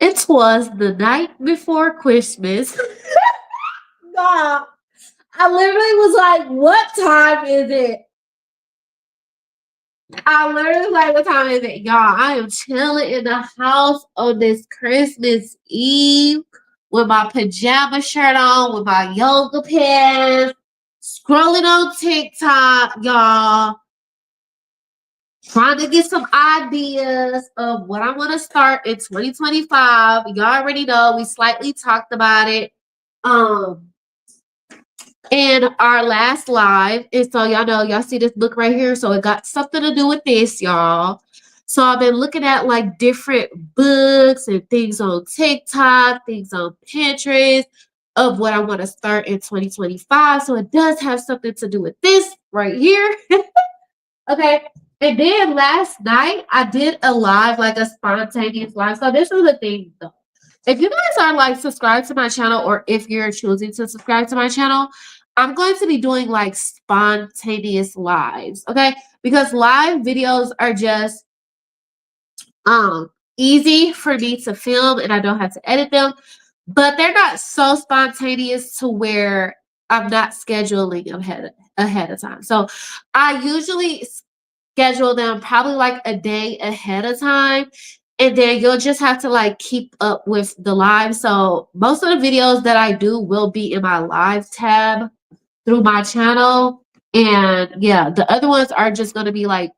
It was the night before Christmas. Nah, I literally was like, what time is it? I literally was like, what time is it? Y'all, I am chilling in the house on this Christmas Eve with my pajama shirt on, with my yoga pants, scrolling on TikTok, y'all, trying to get some ideas of what I want to start in 2025. Y'all already know we slightly talked about it. In our last live. And so y'all know, y'all see this book right here. So it got something to do with this, y'all. So I've been looking at like different books and things on TikTok, things on Pinterest of what I want to start in 2025. So it does have something to do with this right here. Okay. And then last night I did a live, like a spontaneous live. So this is the thing though. If you guys are like subscribed to my channel, or if you're choosing to subscribe to my channel, I'm going to be doing like spontaneous lives, okay? Because live videos are just easy for me to film and I don't have to edit them, but they're not so spontaneous to where I'm not scheduling ahead of time. So I usually schedule them probably like a day ahead of time, and then you'll just have to like keep up with the live. So most of the videos that I do will be in my live tab through my channel, and yeah, the other ones are just going to be like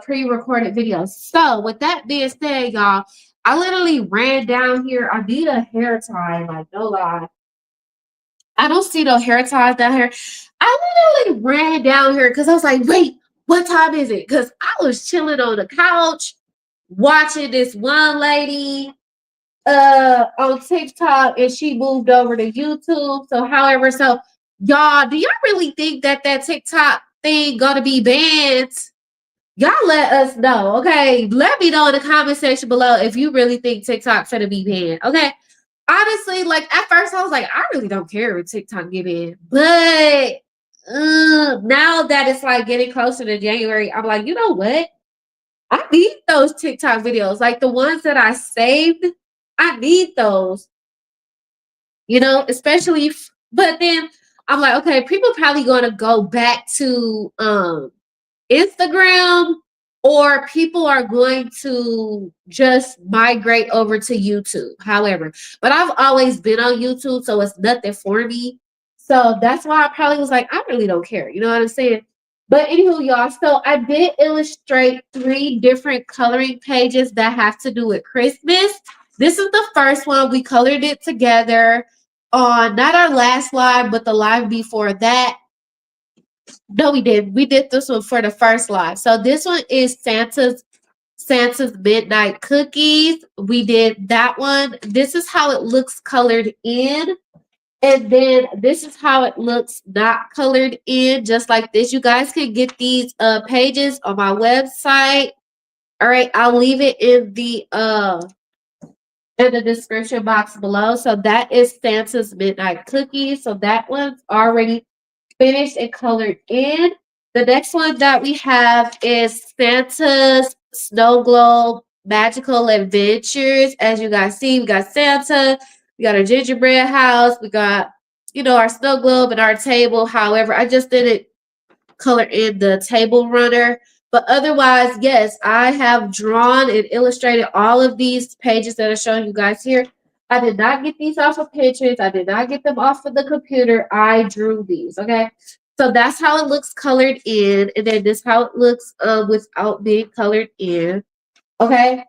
pre-recorded videos. So with that being said, y'all, I literally ran down here. I need a hair tie, like no lie. I don't see no hair ties down here. I literally ran down here because I was like, wait, what time is it? Because I was chilling on the couch watching this one lady on TikTok, and she moved over to YouTube. So however, so y'all, do y'all really think that that TikTok thing gonna be banned? Y'all let us know, okay? Let me know in the comment section below if you really think TikTok's gonna be banned, okay? Honestly, like at first I was like, I really don't care if TikTok get banned, but now that it's like getting closer to January, I'm like, you know what? I need those TikTok videos, like the ones that I saved. I need those, especially. But then I'm like, okay, people probably gonna go back to Instagram, or people are going to just migrate over to YouTube. However, but I've always been on YouTube, so it's nothing for me. So that's why I probably was like, I really don't care. You know what I'm saying? But anywho, y'all, so I did illustrate 3 different coloring pages that have to do with Christmas. This is the first one. We colored it together on not our last live, but the live before that. No, we did. We did this one for the first live. So this one is Santa's Midnight Cookies. We did that one. This is how it looks colored in. And then this is how it looks not colored in, just like this. You guys can get these pages on my website. All right, I'll leave it in the description box below. So that is Santa's Midnight Cookies. So that one's already finished and colored in. The next one that we have is Santa's Snow Globe Magical Adventures. As you guys see, we got Santa, we got our gingerbread house, we got, our snow globe and our table. However, I just didn't color in the table runner. But otherwise, yes, I have drawn and illustrated all of these pages that are showing you guys here. I did not get these off of Pinterest. I did not get them off of the computer. I drew these, okay? So that's how it looks colored in. And then this is how it looks without being colored in, okay?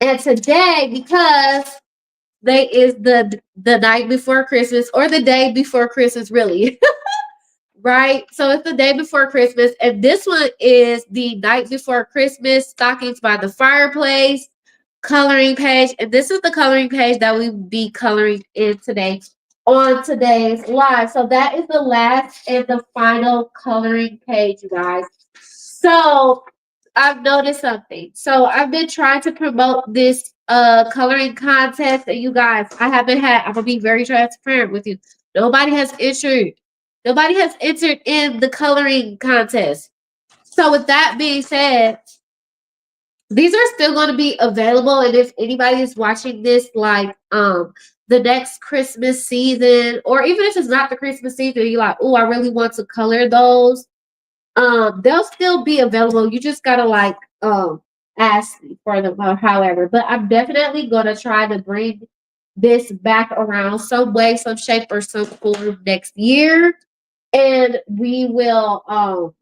And today, because today is the night before Christmas, or the day before Christmas, really. Right? So it's the day before Christmas. And this one is the night before Christmas stockings by the Fireplace coloring page. And this is the coloring page that we will be coloring in today on today's live. So that is the last and the final coloring page, you guys. So I've noticed something. So I've been trying to promote this coloring contest, and you guys, I'm gonna be very transparent with you. Nobody has entered in the coloring contest. So with that being said, These are still going to be available, and if anybody is watching this, like the next Christmas season, or even if it's not the Christmas season, you're like, oh, I really want to color those. They'll still be available. You just gotta like ask me for them, however. But I'm definitely gonna try to bring this back around some way, some shape, or some form next year, and we will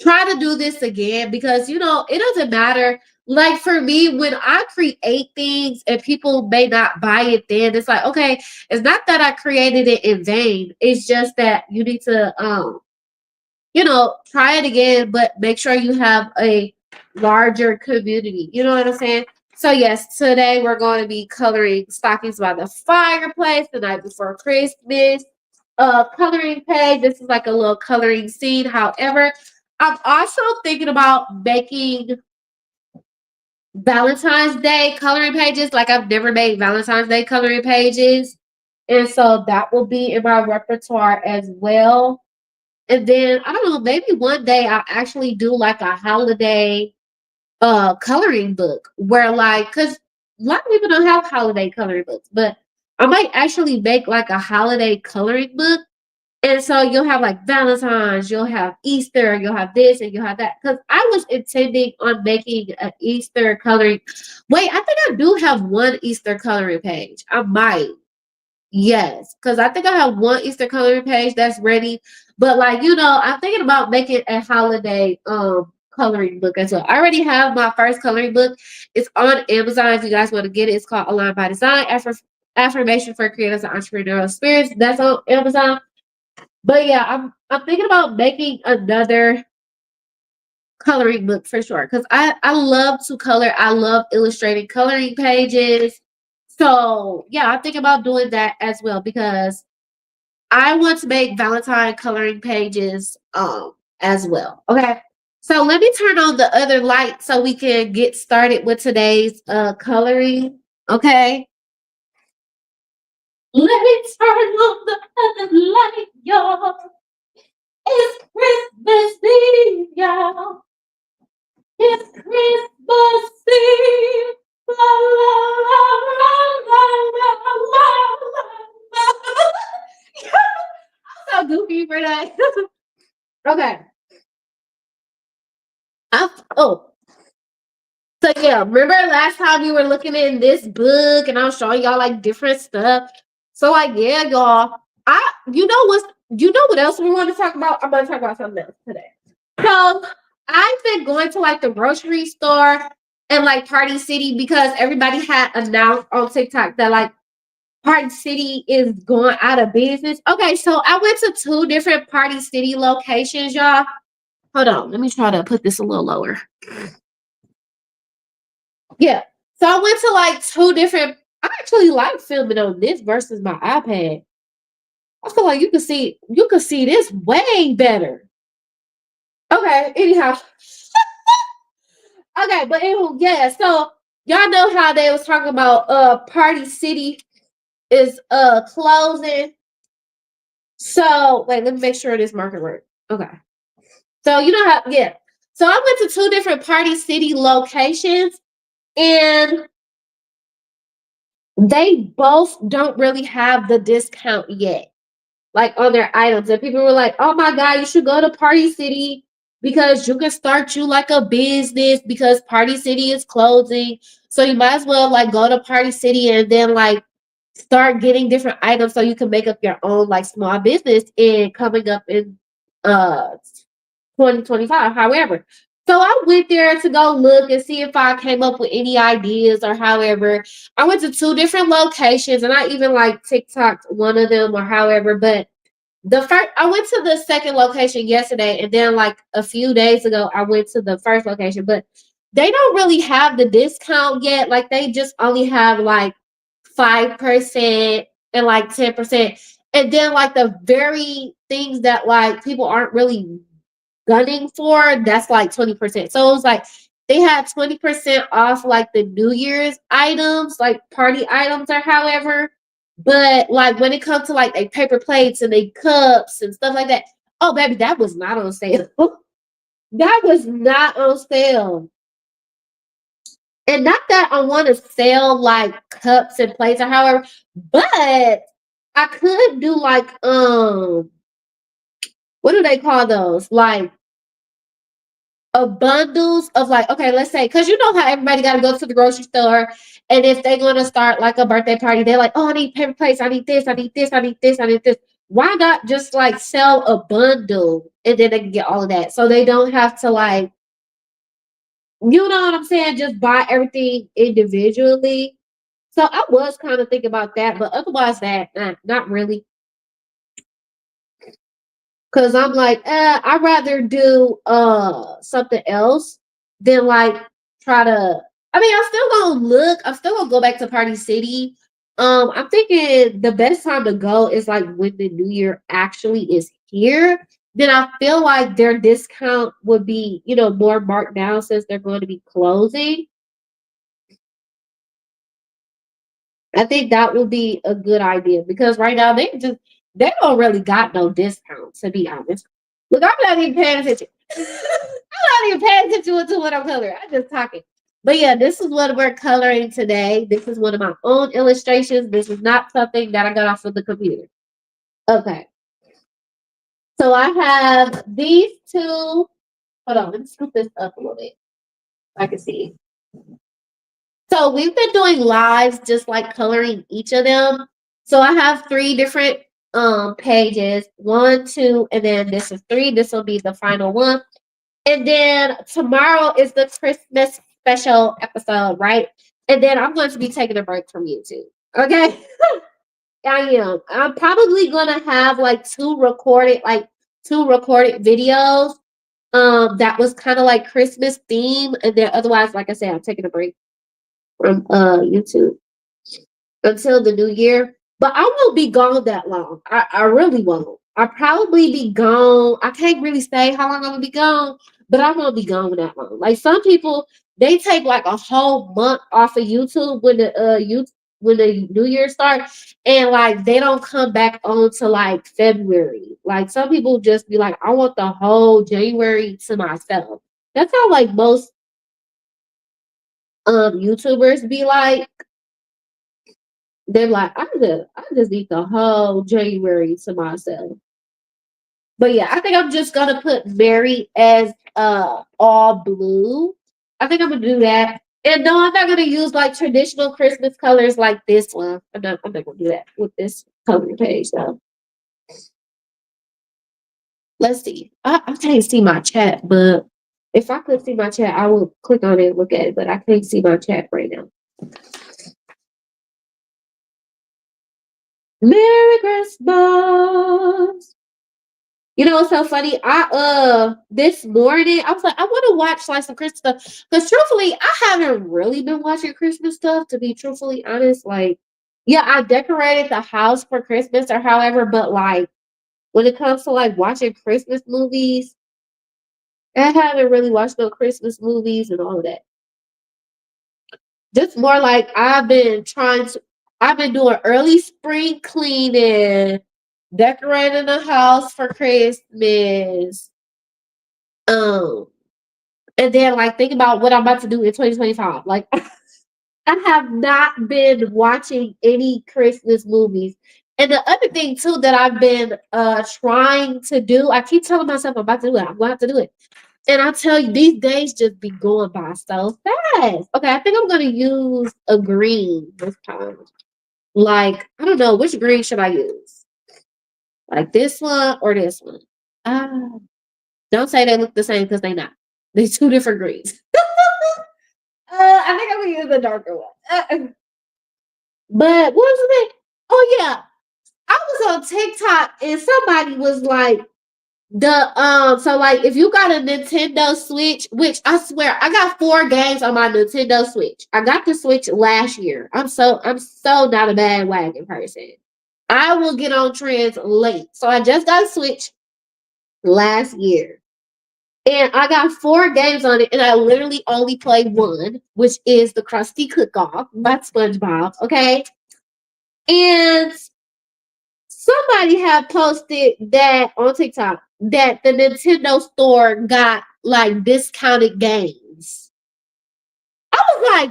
try to do this again because it doesn't matter. Like for me, when I create things and people may not buy it, then it's like, okay, it's not that I created it in vain. It's just that you need to try it again, but make sure you have a larger community. You know what I'm saying? So yes, today we're going to be coloring stockings by the fireplace the night before Christmas. Coloring page. This is like a little coloring scene. However, I'm also thinking about making Valentine's Day coloring pages. Like I've never made Valentine's Day coloring pages. And so that will be in my repertoire as well. And then I don't know, maybe one day I'll actually do like a holiday coloring book where like because a lot of people don't have holiday coloring books, but I might actually make like a holiday coloring book. And so you'll have like Valentine's, you'll have Easter, you'll have this and you'll have that. Because I was intending on making an Easter coloring. Wait, I think I do have one Easter coloring page. I might. Yes, because I think I have one Easter coloring page that's ready. But like, I'm thinking about making a holiday coloring book as well. I already have my first coloring book. It's on Amazon if you guys want to get it. It's called Align by Design, Affirmation for Creators and Entrepreneurial Spirits. That's on Amazon. But yeah, I'm thinking about making another coloring book for sure. Because I love to color. I love illustrating coloring pages. So yeah, I'm thinking about doing that as well because I want to make Valentine coloring pages as well. Okay. So let me turn on the other light so we can get started with today's coloring. Okay. Let me turn on the other light, y'all. It's Christmas Eve, y'all. It's Christmas Eve. La, la, la, la, la, la, la, la. So goofy for that. Okay. Oh, so yeah, remember last time we were looking in this book and I was showing y'all like different stuff. So like yeah, y'all. You know what else we want to talk about? I'm gonna talk about something else today. So I've been going to like the grocery store and like Party City because everybody had announced on TikTok that like Party City is going out of business. Okay, so I went to two different Party City locations, y'all. Hold on, let me try to put this a little lower. Yeah. So I went to like two different. I actually like filming on this versus my iPad. I feel like you can see this way better. Okay, anyhow. Okay, but anyway, yeah, so y'all know how they was talking about Party City is closing. So wait, let me make sure this marker works. Okay. So you know how yeah. So I went to two different Party City locations and they both don't really have the discount yet, like on their items. And people were like, oh my God, you should go to Party City because you can start you like a business because Party City is closing. So you might as well like go to Party City and then like start getting different items so you can make up your own like small business and coming up in uh 2025. However, so I went there to go look and see if I came up with any ideas or however. I went to two different locations and I even like TikToked one of them or however, but the first I went to the second location yesterday and then like a few days ago I went to the first location, but they don't really have the discount yet. Like they just only have like 5% and like 10%. And then like the very things that like people aren't really gunning for, that's like 20%. So it was like they had 20% off like the New Year's items, like party items or however. But like when it comes to like they paper plates and they cups and stuff like that, oh baby, that was not on sale. That was not on sale. And not that I want to sell like cups and plates or however, but I could do like what do they call those? Like bundles of like, okay, let's say, because you know how everybody got to go to the grocery store, and if they're going to start like a birthday party, they're like, oh, I need paper plates, I need this, I need this, I need this, I need this. Why not just like sell a bundle and then they can get all of that, so they don't have to like, you know what I'm saying, just buy everything individually. So I was kind of thinking about that, but otherwise, that not really. Cause I'm like, I'd rather do something else than like try to. I mean, I'm still gonna look. I'm still gonna go back to Party City. I'm thinking the best time to go is like when the new year actually is here. Then I feel like their discount would be, more marked down since they're going to be closing. I think that would be a good idea because right now they don't really got no discounts, to be honest. Look, I'm not even paying attention. I'm not even paying attention to what I'm coloring. I'm just talking. But yeah, this is what we're coloring today. This is one of my own illustrations. This is not something that I got off of the computer. Okay. So I have these two. Hold on, let me scoop this up a little bit so I can see. So we've been doing lives just like coloring each of them. So I have three different pages. One, two, and then this is three. This will be the final one. And then tomorrow is the Christmas special episode, right? And then I'm going to be taking a break from YouTube. Okay. I am. I'm probably gonna have like two recorded videos. That was kind of like Christmas theme. And then otherwise, like I said, I'm taking a break from YouTube until the new year. But I won't be gone that long. I really won't. I'll probably be gone. I can't really say how long I'm gonna be gone, but I won't be gone that long. Like some people, they take like a whole month off of YouTube when the new year starts, and like they don't come back on to like February. Like some people just be like, I want the whole January to myself. That's how like most YouTubers be like. They're like, I just need the whole January to myself. But yeah, I think I'm just gonna put Mary as all blue. I think I'm gonna do that. And no, I'm not gonna use like traditional Christmas colors like this one. I'm not gonna do that with this coloring page though. Let's see. I can't see my chat, but if I could see my chat, I would click on it and look at it, but I can't see my chat right now. Merry Christmas. You know what's so funny? I this morning I was like, I want to watch like some Christmas stuff. Because truthfully, I haven't really been watching Christmas stuff, to be truthfully honest. Like, yeah, I decorated the house for Christmas or however, but like when it comes to like watching Christmas movies, I haven't really watched no Christmas movies and all of that. Just more like I've been doing early spring cleaning, decorating the house for Christmas. Um, and then like think about what I'm about to do in 2025. Like I have not been watching any Christmas movies. And the other thing too that I've been trying to do, I keep telling myself I'm about to do it. I'm going to have to do it. And I tell you, these days just be going by so fast. Okay, I think I'm gonna use a green this time. Like, I don't know, which green should I use? Like this one or this one? Ah, don't say they look the same because they not. They're two different greens. I think I'm gonna use the darker one. But what was it? Oh yeah, I was on TikTok and somebody was like so like if you got a Nintendo Switch, which I swear I got 4 games on my Nintendo Switch. I got the Switch last year. I'm so not a bandwagon person. I will get on trends late. So I just got a Switch last year. And I got 4 games on it, and I literally only played one, which is the Krusty Cook Off by SpongeBob. Okay. And somebody had posted that on TikTok that the Nintendo store got like discounted games. I was like,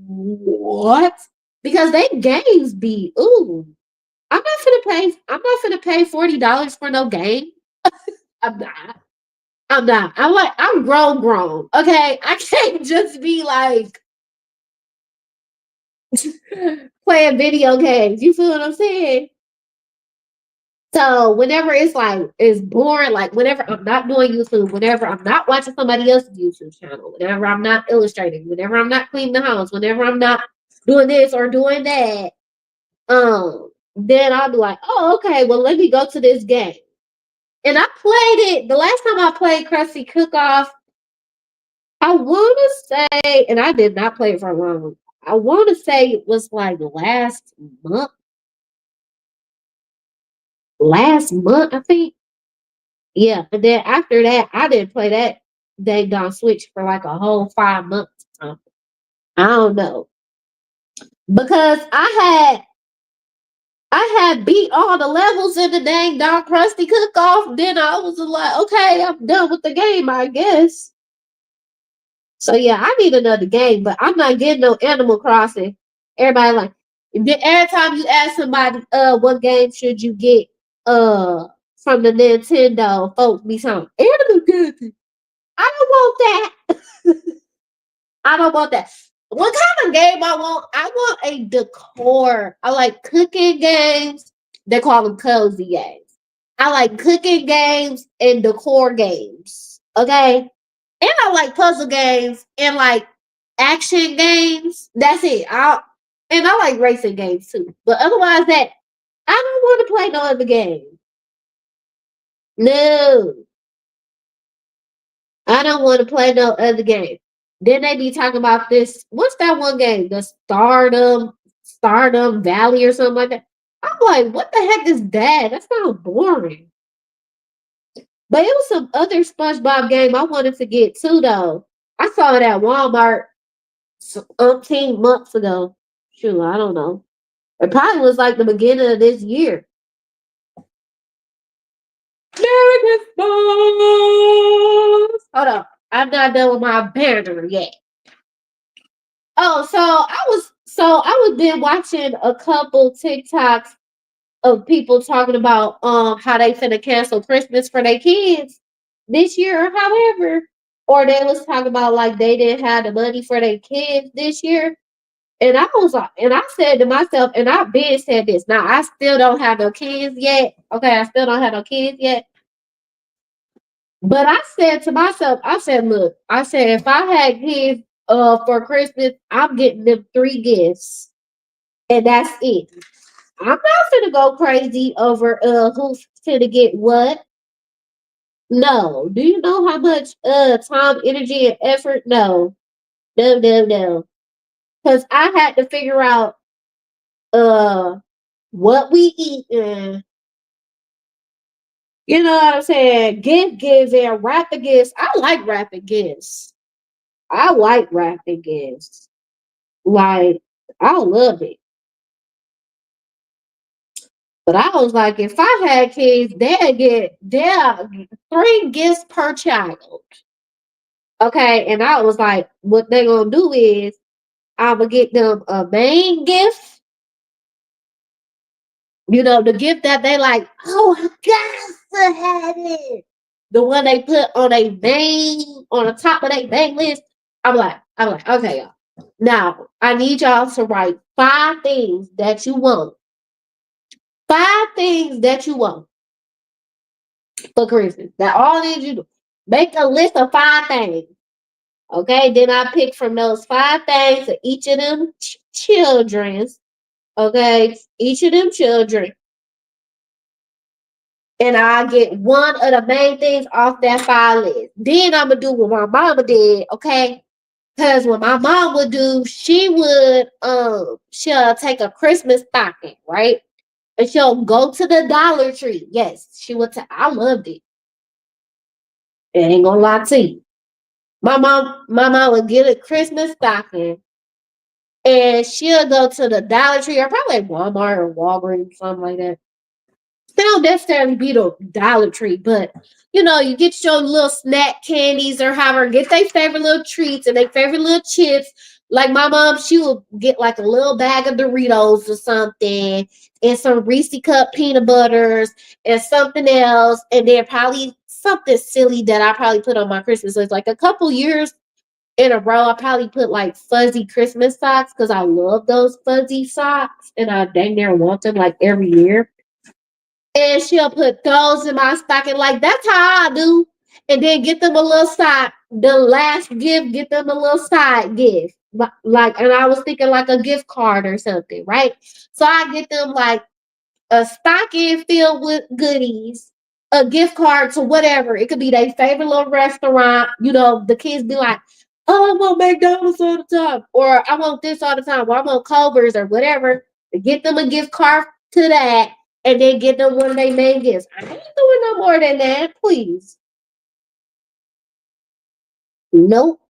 what? Because they games be ooh. I'm not finna pay $40 for no game. I'm not. I'm not. I'm grown. Okay. I can't just be like playing video games. You feel what I'm saying? So whenever it's like it's boring, like whenever I'm not doing YouTube, whenever I'm not watching somebody else's YouTube channel, whenever I'm not illustrating, whenever I'm not cleaning the house, whenever I'm not doing this or doing that, then I'll be like, oh, okay, well let me go to this game. And I played it the last time I played Krusty Cook Off, I wanna say, and I did not play it for long. I wanna say it was like month, last month, I think. Yeah, and then after that, I didn't play that dang on Switch for like a whole 5 months. I don't know because I had beat all the levels in the dang Don Krusty Cook Off. Then I was like, okay, I'm done with the game, I guess. So yeah, I need another game, but I'm not getting no Animal Crossing. Everybody like every time you ask somebody, what game should you get, from the Nintendo, folks be saying Animal Crossing. I don't want that. I don't want that. What kind of game I want? I want a decor. I like cooking games. They call them cozy games. I like cooking games and decor games. Okay. And I like puzzle games and like action games. That's it. And I like racing games too. But otherwise that I don't want to play no other game. No. I don't want to play no other game. Then they be talking about this. What's that one game? The Stardom Valley or something like that. I'm like, what the heck is that? That sounds boring. But it was some other SpongeBob game I wanted to get too, though. I saw it at Walmart umpteen months ago. Shoot, I don't know. It probably was like the beginning of this year. Merry Christmas! Hold on. I'm not done with my banner yet. Oh, so I was been watching a couple TikToks of people talking about how they finna cancel Christmas for their kids this year or however. Or they was talking about like they didn't have the money for their kids this year. And I was like, and I said to myself, and I've been said this. Now I still don't have no kids yet. Okay, I still don't have no kids yet. But I said to myself, I said, look, I said if I had kids for Christmas, I'm getting them 3 gifts. And that's it. I'm not gonna go crazy over who's gonna get what. No. Do you know how much time, energy, and effort? No. No. Cause I had to figure out uh what we eat and you know what I'm saying? Gift gives and wrapping gifts. I like wrapping gifts. I like wrapping gifts. Like I love it. But I was like, if I had kids, they'll 3 gifts per child. Okay. And I was like, what they gonna do is I'm gonna get them a main gift, the gift that they like, oh I got to have it. The one they put on the top of their main list. I'm like, okay, y'all. Now I need y'all to write 5 things that you want. 5 things that you want for Christmas. That all I need you to do. Make a list of 5 things. Okay, then I pick from those 5 things of each of them children's. Okay, each of them children, and I get one of the main things off that 5 list. Then I'm gonna do what my mama did. Okay, because what my mom would do, she'll take a Christmas stocking, right, and she'll go to the Dollar Tree. Yes, she would. I loved it. I ain't gonna lie to you. My mom would get a Christmas stocking, and she'll go to the Dollar Tree or probably like Walmart or Walgreens, something like that. They don't necessarily be the Dollar Tree, but you get your little snack candies or however, get their favorite little treats and their favorite little chips, Like my mom, she would get like a little bag of Doritos or something, and some Reese cup peanut butters and something else, and then probably something silly that I probably put on my Christmas list. Like a couple years in a row, I probably put like fuzzy Christmas socks because I love those fuzzy socks, and I dang near want them like every year. And she'll put those in my stocking. Like that's how I do. And then get them a little side. The last gift, get them a little side gift. Like, and I was thinking like a gift card or something, right? So I get them like a stocking filled with goodies, a gift card to whatever. It could be their favorite little restaurant. You know, the kids be like, "Oh, I want McDonald's all the time," or "I want this all the time," or "I want Culver's," or whatever. Get them a gift card to that, and then get them one of their main gifts. I ain't doing no more than that, please. Nope,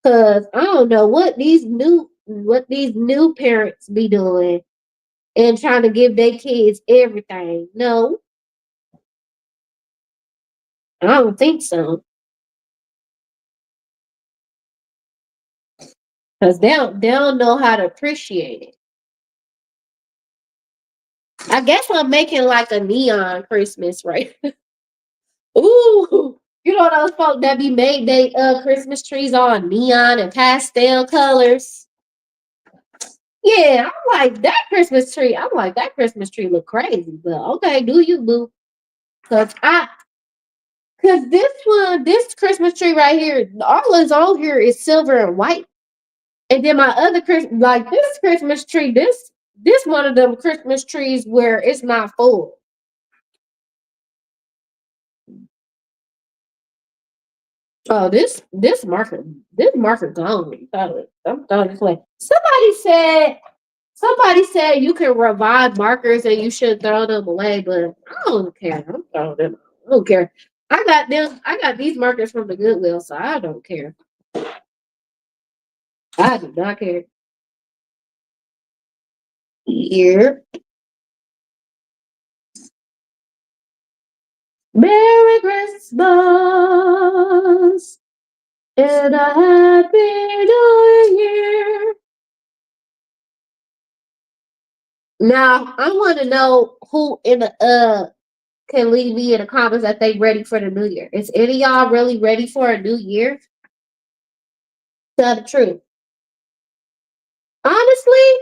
because I don't know what these new parents be doing and trying to give their kids everything. No, I don't think so. Because they don't know how to appreciate it. I guess I'm making like a neon Christmas, right? Ooh, you know those folk that be made they Christmas trees all neon and pastel colors. Yeah, I'm like that Christmas tree. I'm like that Christmas tree look crazy, but okay, do you boo? Cause this Christmas tree right here, all that's on here is silver and white. And then my other Christmas, like this Christmas tree, this one of them Christmas trees where it's not full. Oh, this marker gone. I'm throwing this away. Somebody said you can revive markers and you should throw them away, but I don't care. I'm throwing them. I don't care. I got them. I got these markers from the Goodwill, so I don't care. I do not care. Here, Merry Christmas and a Happy New Year. Now I want to know who in the can leave me in the comments that they ready for the new year. Is any of y'all really ready for a new year? Tell the truth. Honestly,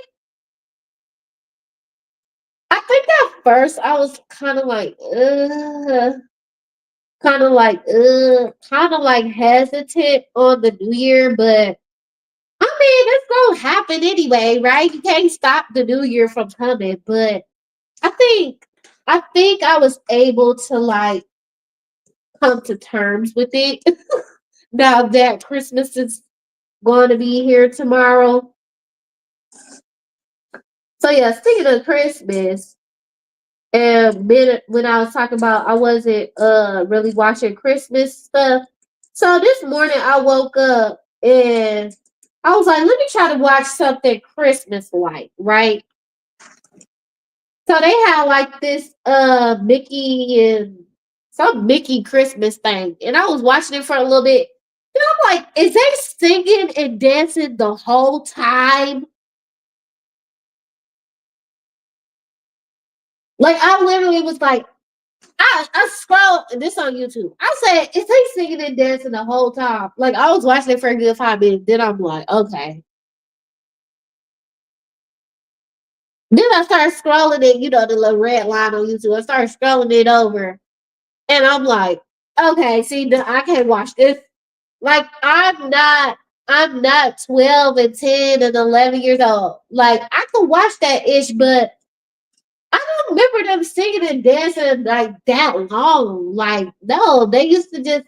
I think at first I was kind of like hesitant on the new year, but I mean, it's gonna happen anyway, right? You can't stop the new year from coming, but I think I think I was able to like come to terms with it now that Christmas is going to be here tomorrow. So yeah, speaking of Christmas, and then when I was talking about I wasn't really watching Christmas stuff. So this morning I woke up and I was like, let me try to watch something Christmas like, right? So they had like this Mickey and some Mickey Christmas thing. And I was watching it for a little bit. And I'm like, is they singing and dancing the whole time? Like I literally was like, I scrolled this on YouTube. I said, is they singing and dancing the whole time? Like I was watching it for a good 5 minutes. Then I'm like, okay. Then I started scrolling it, the little red line on YouTube. I started scrolling it over, and I'm like, okay, see, I can't watch this. Like I'm not 12 and 10 and 11 years old. Like I could watch that ish, but I don't remember them singing and dancing like that long. Like no, they used to just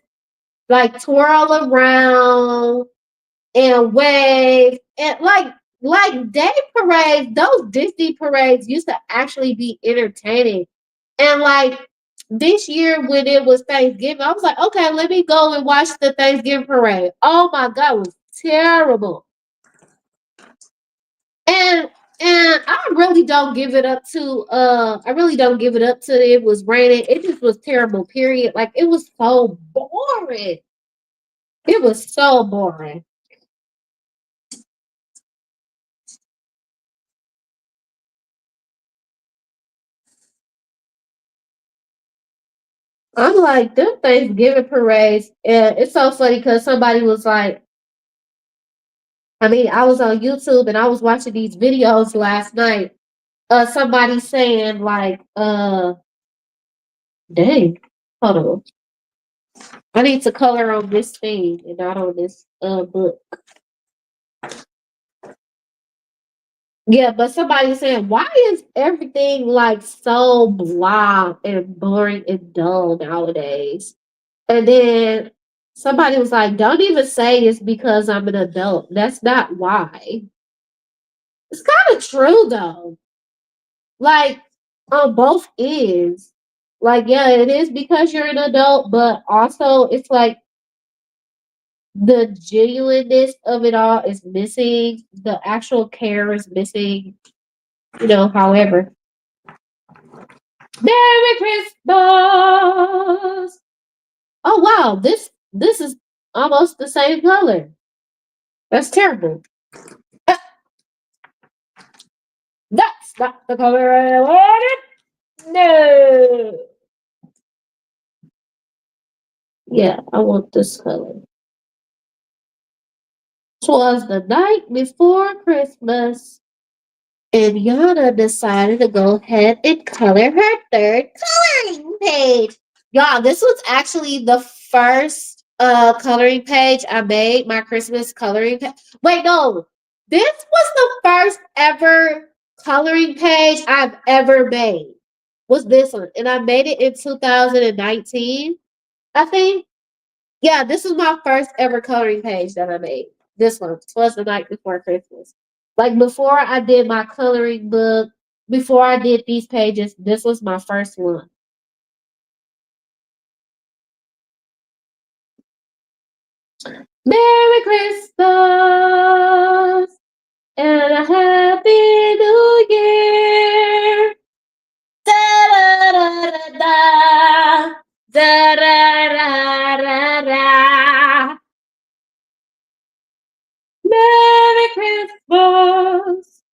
like twirl around and wave and like day parades. Those Disney parades used to actually be entertaining. And like this year when it was Thanksgiving, I was like, okay, let me go and watch the Thanksgiving parade. Oh my god, it was terrible. And and I really don't give it up to it was raining. It just was terrible, period. Like it was so boring. It was so boring. I'm like, them Thanksgiving parades, and it's so funny because somebody was like, I mean, I was on YouTube and I was watching these videos last night. Somebody saying like, dang, hold on, I need to color on this thing and not on this book. Yeah, but somebody saying, why is everything like so blah and boring and dull nowadays? And then somebody was like, don't even say it's because I'm an adult. That's not why. It's kind of true though. Like on both ends. Like, yeah, it is because you're an adult, but also it's like the genuineness of it all is missing. The actual care is missing. However. Merry Christmas! Oh wow, this is almost the same color. That's terrible. Uh, That's not the color I wanted. No. Yeah, I want this color. Twas the night before Christmas, and Yana decided to go ahead and color her third coloring page. Y'all, this was actually the first coloring page I made, my Christmas coloring page. Wait, no. This was the first ever coloring page I've ever made. Was this one. And I made it in 2019, I think. Yeah, this is my first ever coloring page that I made. This one was the night before Christmas. Like before I did my coloring book, before I did these pages, this was my first one. Merry Christmas and a Happy New Year. Da da da da da da da da da. Merry Christmas.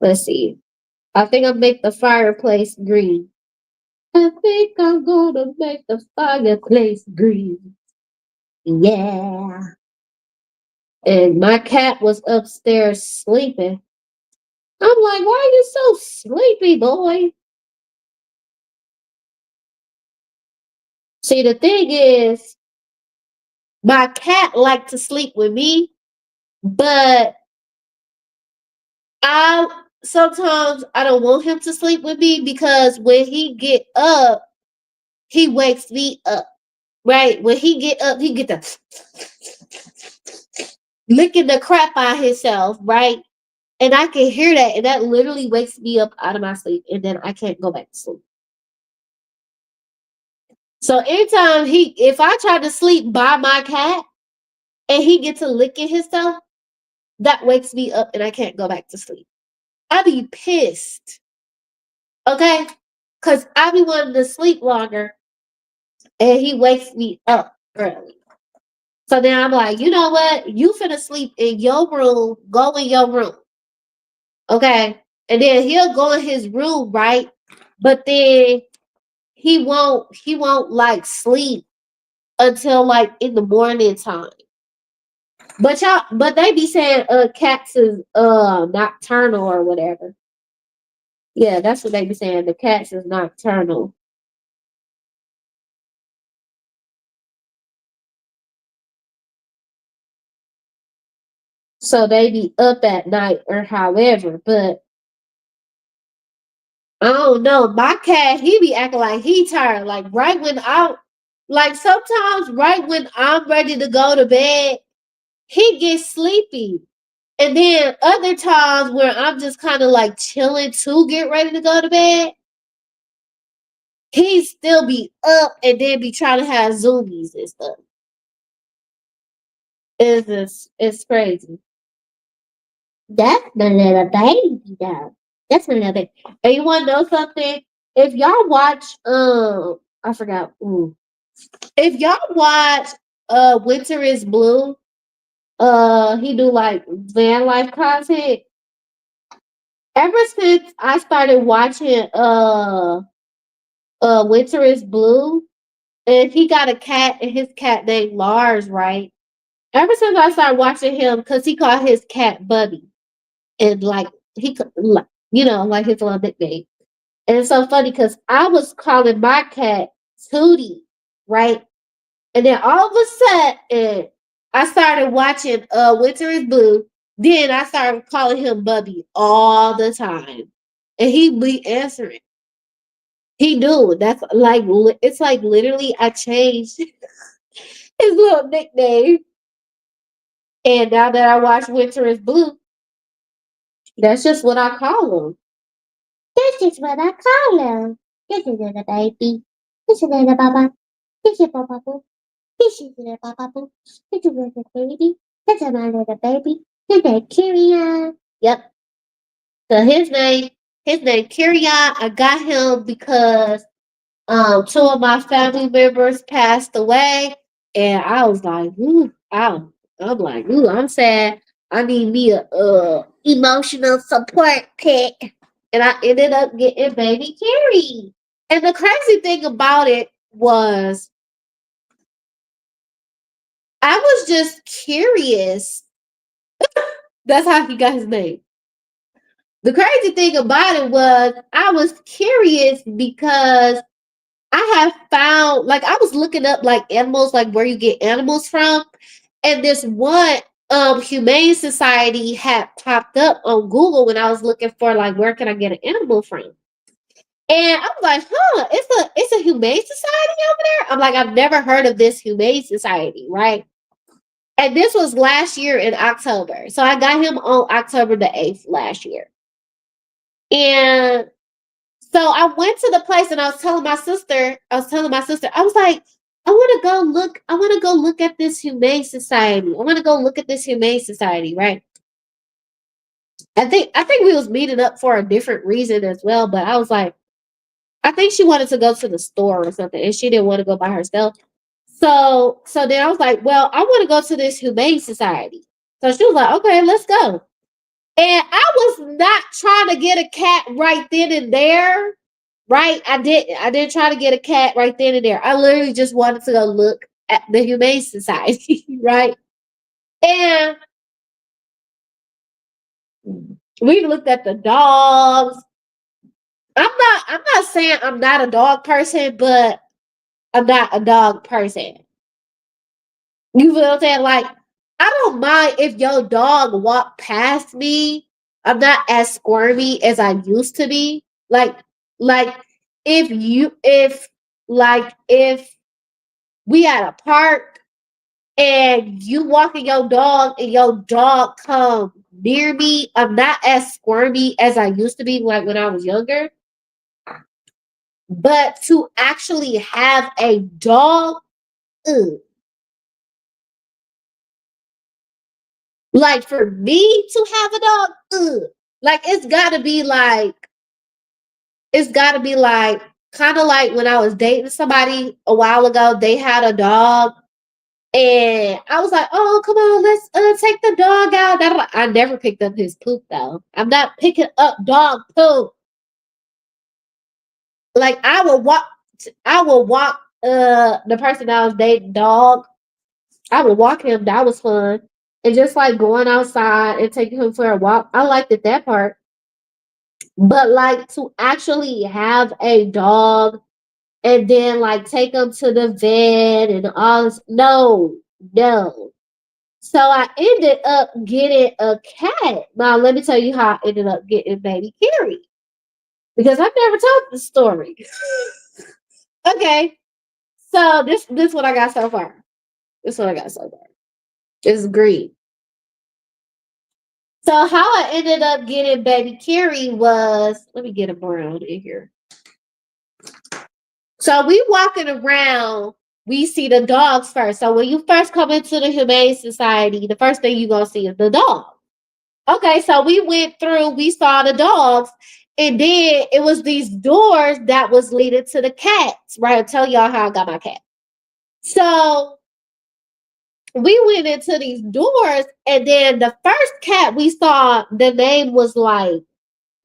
Let's see. I think I'll make the fireplace green. I think I'm gonna make the fireplace green. Yeah. And my cat was upstairs sleeping. I'm like, why are you so sleepy, boy? See, the thing is, my cat liked to sleep with me, but I sometimes I don't want him to sleep with me because when he get up, he wakes me up. Right? When he get up, he get the licking the crap out of himself, right? And I can hear that, and that literally wakes me up out of my sleep, and then I can't go back to sleep. So anytime if I try to sleep by my cat and he gets to licking himself, that wakes me up and I can't go back to sleep. I be pissed, okay? Cause I be wanting to sleep longer, and he wakes me up early. So then I'm like, you know what? You finna sleep in your room. Go in your room, okay? And then he'll go in his room, right? But then he won't like sleep until like in the morning time. But they be saying cats is nocturnal or whatever. Yeah, that's what they be saying. The cats is nocturnal. So they be up at night or however. But I don't know. My cat, he be acting like he tired. Like right when I like sometimes right when I'm ready to go to bed, he gets sleepy. And then other times where I'm just kind of like chilling to get ready to go to bed, he still be up and then be trying to have zoomies and stuff. It's crazy. That's the little baby though. That's the little baby. And you wanna know something? If y'all watch I forgot. If y'all watch Winter is Blue, he do like van life content. Ever since I started watching Winter is Blue, and he got a cat and his cat named Lars, right? Ever since I started watching him, because he called his cat Bubby. And like like, like his little nickname. And it's so funny because I was calling my cat Tootie, right? And then all of a sudden, I started watching Winter is Blue. Then I started calling him Bubby all the time. And he be answering. He knew. That's like it's like literally I changed his little nickname. And now that I watch Winter is Blue, that's just what I call him. This is what I call him. This is little baby. This is little Baba. This is Baba Boo. This is little Baba Boo. This is little baby. This is my little baby. His name Kyria. Yep. So his name Kyria. I got him because two of my family members passed away, and I was like, ooh, I'm like, ooh, I'm sad. I need me a emotional support pet, and I ended up getting baby Carrie. And the crazy thing about it was, I was just curious. That's how he got his name. The crazy thing about it was, I was curious because I have found, like, I was looking up like animals, like where you get animals from, and this one humane society had popped up on Google when I was looking for like where can I get an animal from. And I was like, huh, it's a humane society over there. I'm like, I've never heard of this humane society, right? And this was last year in October. So I got him on October the 8th last year. And so I went to the place and I was like, I want to go look at this humane society. I want to go look at this humane society, right? I think we was meeting up for a different reason as well, but I was like, I think she wanted to go to the store or something and she didn't want to go by herself. So then I was like, well, I want to go to this humane society. So she was like, okay, let's go. And I was not trying to get a cat right then and there. Right? I didn't. I didn't try to get a cat right then and there. I literally just wanted to go look at the Humane Society, right? And we looked at the dogs. I'm not saying I'm not a dog person, but I'm not a dog person. You feel what I'm saying? Like, I don't mind if your dog walk past me. I'm not as squirmy as I used to be. Like if if we at a park and you walking your dog and your dog come near me, I'm not as squirmy as I used to be like when I was younger. But to actually have a dog, ugh. Like for me to have a dog, ugh. Like it's gotta be like kind of like when I was dating somebody a while ago, they had a dog. And I was like, "Oh, come on, let's take the dog out." I never picked up his poop though. I'm not picking up dog poop. Like I will walk the person I was dating dog. I would walk him. That was fun. And just like going outside and taking him for a walk, I liked it that part. But like to actually have a dog and then like take him to the vet and all this, no, no. So I ended up getting a cat. Now let me tell you how I ended up getting baby Carrie. Because I've never told the story. Okay. So this what I got so far. This what I got so far. It's green. So how I ended up getting baby Carrie was, let me get him around in here. So we walking around, we see the dogs first. So when you first come into the Humane Society, the first thing you're gonna see is the dog. Okay, so we went through, we saw the dogs, and then it was these doors that was leading to the cats, right? I'll tell y'all how I got my cat. So we went into these doors, and then the first cat we saw, the name was like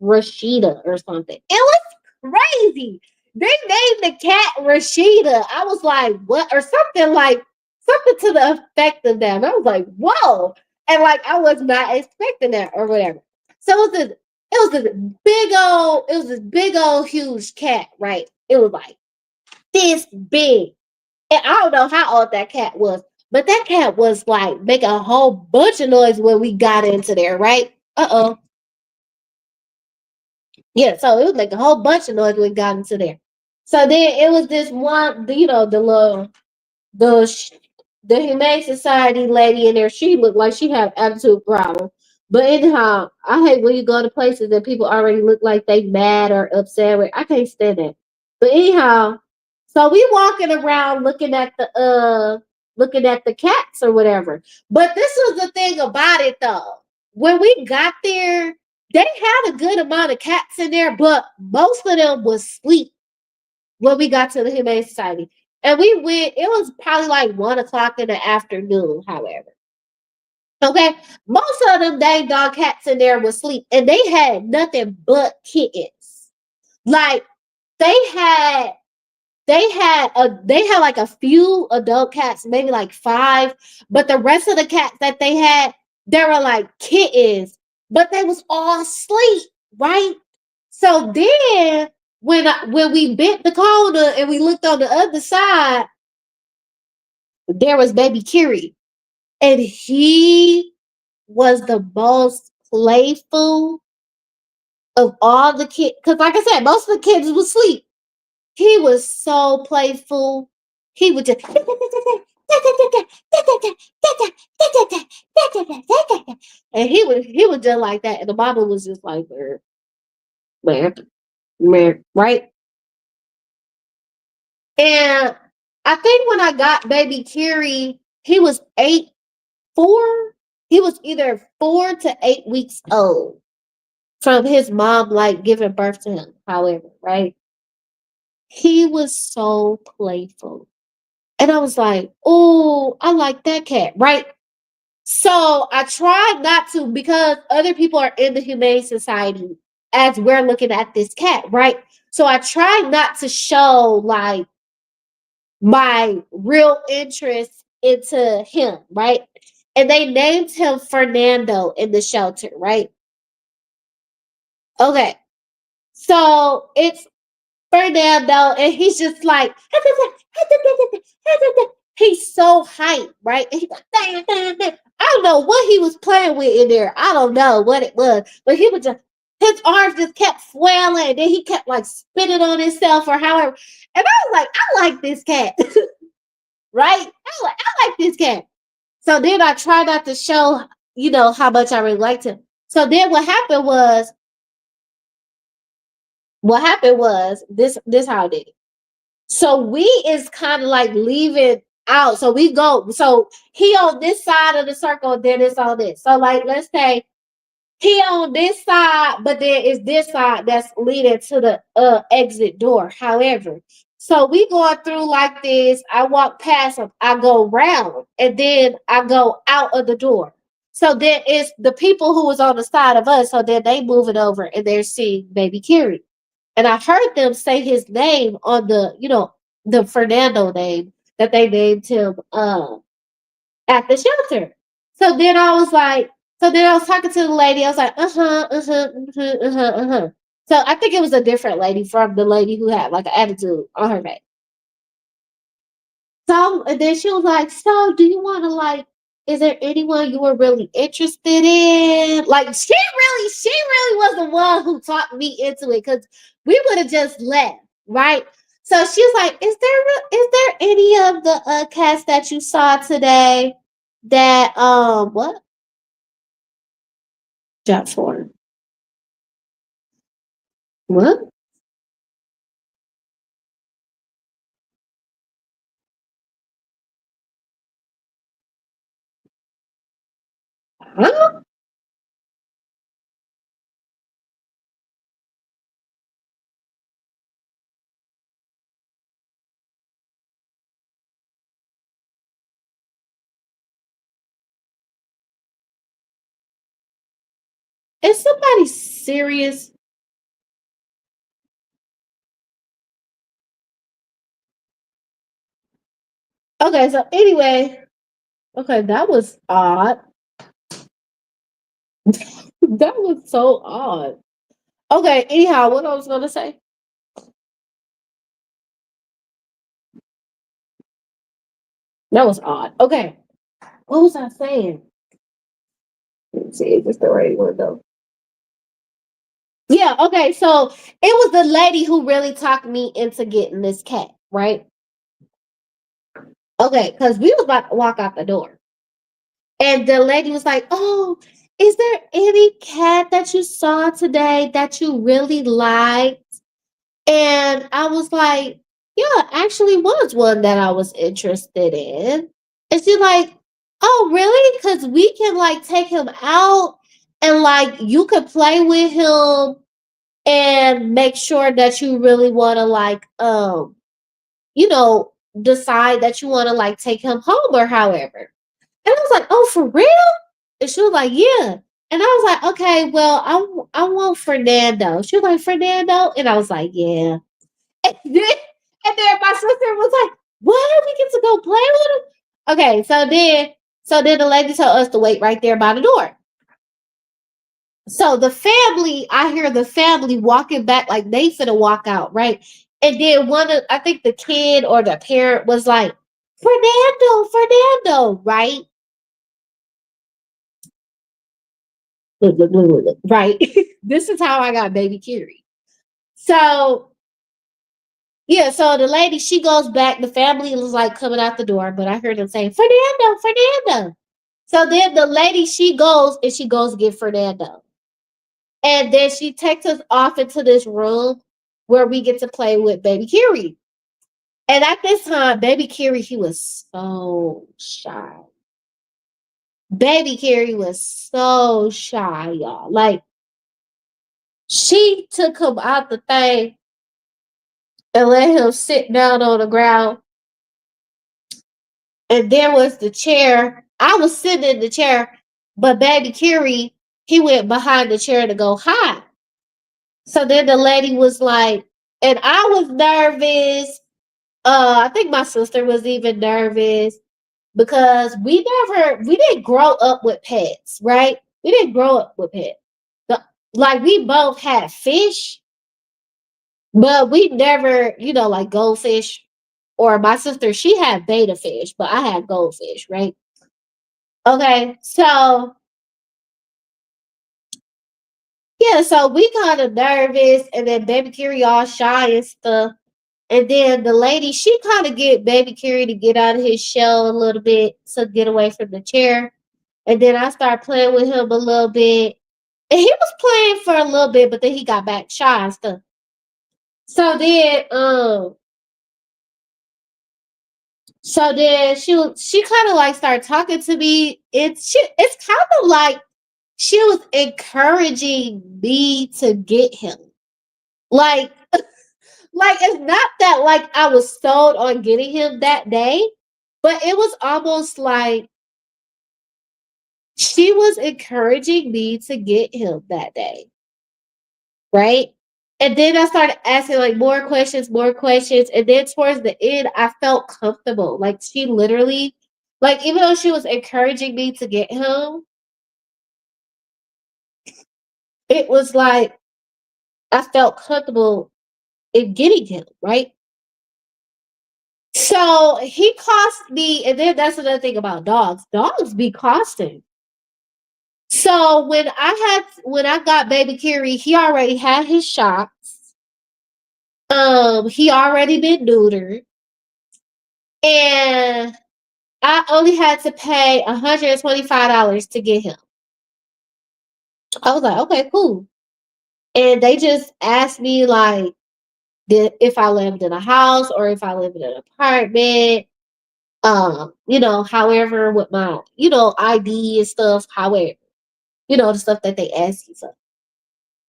Rashida or something. It was crazy. They named the cat Rashida. I was like, what? Or something like something to the effect of that. And I was like, whoa. And like I was not expecting that or whatever. So it was this big old huge cat, right? It was like this big. And I don't know how old that cat was, but that cat was like making a whole bunch of noise when we got into there, right? Uh-oh. Yeah, so it was like a whole bunch of noise when we got into there. So then it was this one, the sh- the Humane Society lady in there. She looked like she had attitude problem. But anyhow, I hate when you go to places that people already look like they mad or upset with. I can't stand that. But anyhow, so we walking around looking at the cats or whatever. But this was the thing about it though. When we got there, they had a good amount of cats in there, but most of them was asleep when we got to the Humane Society. And we went, it was probably like 1 o'clock in the afternoon, however. Okay. Most of them dang dog cats in there was asleep and they had nothing but kittens. Like they had they had like a few adult cats, maybe like five, but the rest of the cats that they had, they were like kittens, but they was all asleep, right? So then when we bent the corner and we looked on the other side, there was baby Kiri. And he was the most playful of all the kids. Because like I said, most of the kids was asleep. He was so playful. He would just and he was just like that. And the mama was just like, man, man, right? And I think when I got baby Kiri, he was 4. He was either 4 to 8 weeks old from his mom like giving birth to him. However, right? He was so playful. And I was like, oh, I like that cat, right? So I tried not to because other people are in the Humane Society as we're looking at this cat, right? So I tried not to show like my real interest into him, right? And they named him Fernando in the shelter, right? Okay. So it's Fernando, and he's just like, he's so hyped, right? And he's like, I don't know what he was playing with in there. I don't know what it was, but he was just, his arms just kept swelling, and then he kept like spitting on himself or however. And I was like, I like this cat, right? I like this cat. So then I tried not to show, how much I really liked him. So then what happened was this how I did it. So we is kind of like leaving out. So we go. So he on this side of the circle, then it's on this. So like let's say he on this side, but then it's this side that's leading to the exit door. However, so we going through like this. I walk past him, I go round, and then I go out of the door. So then it's the people who was on the side of us. So then they move it over and they're seeing baby Kiri. And I heard them say his name on the Fernando name that they named him at the shelter. So then I was like, so then I was talking to the lady. I was like, uh-huh, uh-huh, uh-huh, uh-huh, uh-huh. So I think it was a different lady from the lady who had like an attitude on her face. So and then she was like, so do you want to like, is there anyone you were really interested in? Like she really was the one who talked me into it because we would have just left, right? So she was like, is there any of the cats that you saw today that what? Job for what? Huh? Is somebody serious? Okay, so anyway, okay, that was odd. That was so odd. Okay, anyhow, what I was gonna say. That was odd. Okay. What was I saying? Let's see if it's the right one though. Yeah, okay, so it was the lady who really talked me into getting this cat, right? Okay, because we was about to walk out the door. And the lady was like, "Oh, is there any cat that you saw today that you really liked?" And I was like, "Yeah, actually was one that I was interested in." And she's like, "Oh, really? Because we can like take him out and like you could play with him and make sure that you really want to like you know decide that you want to like take him home or however." And I was like, "Oh, for real?" And she was like, "Yeah." And I was like, "Okay, well, I want Fernando." She was like, "Fernando?" And I was like, "Yeah." And then my sister was like, "What? We get to go play with him?" Okay, so then the lady told us to wait right there by the door. So the family, I hear the family walking back like they finna walk out, right? And then one of I think the kid or the parent was like, "Fernando, Fernando," right? Look, look, look, look, look, right? This is how I got baby Curie. So yeah, so the lady she goes back. The family was like coming out the door, but I heard them saying Fernando, Fernando. So then the lady she goes and she goes get Fernando, and then she takes us off into this room where we get to play with baby Curie. And at this time, baby Curie he was so shy. Baby Curie was so shy, y'all. Like she took him out the thing and let him sit down on the ground. And there was the chair. I was sitting in the chair, but baby Curie, he went behind the chair to go hide. So then the lady was like, and I was nervous. I think my sister was even nervous because we didn't grow up with pets, right? We didn't grow up with pets. The, like we both had fish, but we never, like goldfish. Or my sister, she had beta fish, but I had goldfish, right? Okay, so yeah, so we kind of nervous, and then baby Curie all shy and stuff. And then the lady, she kind of get baby Curie to get out of his shell a little bit to get away from the chair. And then I started playing with him a little bit. And he was playing for a little bit, but then he got back shy and stuff. So then she kind of like started talking to me. It's kind of like she was encouraging me to get him. Like like it's not that like I was sold on getting him that day, but it was almost like she was encouraging me to get him that day, right? And then I started asking like more questions, and then towards the end, I felt comfortable. Like she literally, like even though she was encouraging me to get him, it was like I felt comfortable in getting him, right? So he cost me, and then that's another thing about dogs. Dogs be costing. So when I got baby Curie, he already had his shots. He already been neutered, and I only had to pay $125 to get him. I was like, okay, cool. And they just asked me like if I lived in a house or if I lived in an apartment. However, with my, ID and stuff, however, the stuff that they ask you for.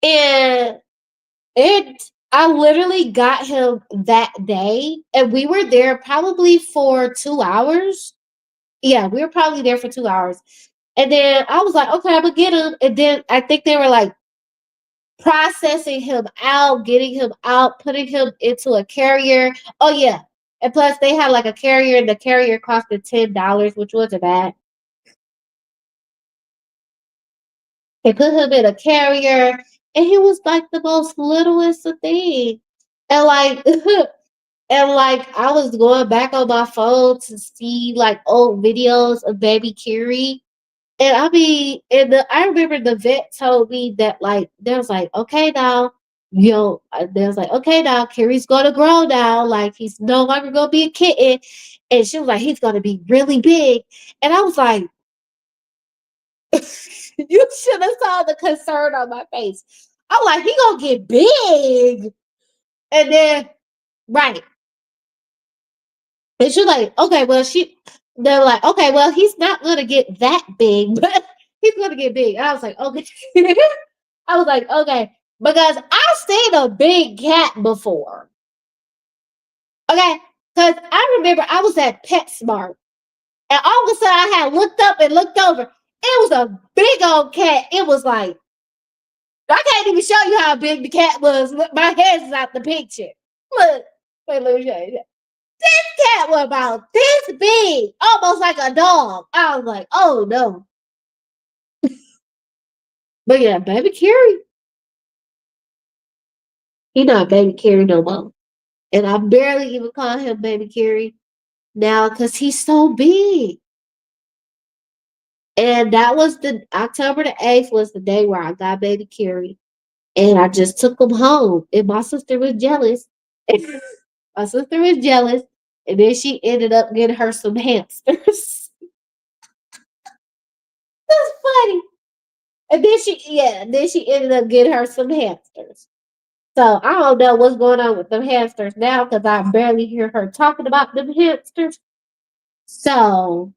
And I literally got him that day, and we were there probably for 2 hours. Yeah, we were probably there for 2 hours. And then I was like, okay, I'm gonna get him. And then I think they were like processing him out, getting him out, putting him into a carrier. Oh, yeah. And plus, they had like a carrier, and the carrier costed $10, which wasn't bad. They put him in a carrier, and he was like the most littlest of thing. And like, and like, I was going back on my phone to see like old videos of baby Curie. And I mean, I remember the vet told me that like there was like, okay now, there's like, okay now, Curie's gonna grow now, like he's no longer gonna be a kitten. And she was like, he's gonna be really big. And I was like, you should have saw the concern on my face. I'm like, he gonna get big. And then, right. And she's like, okay, well, they're like, okay, well, he's not gonna get that big, but he's gonna get big. And I was like, okay. I was like, okay, because I've seen a big cat before. Okay. Because I remember I was at PetSmart, and all of a sudden I had looked up and looked over. It was a big old cat. It was like, I can't even show you how big the cat was. Look, my head's out the picture. Look, wait, let me show you. This cat was about this big, almost like a dog. I was like, oh no. But yeah, baby Carrie, he not baby Carrie no more. And I barely even call him baby Carrie now because he's so big. And that was the October the 8th was the day where I got baby Carrie. And I just took him home. And my sister was jealous. My sister was jealous. And then she ended up getting her some hamsters. That's funny. And then she ended up getting her some hamsters. So I don't know what's going on with them hamsters now because I barely hear her talking about them hamsters. So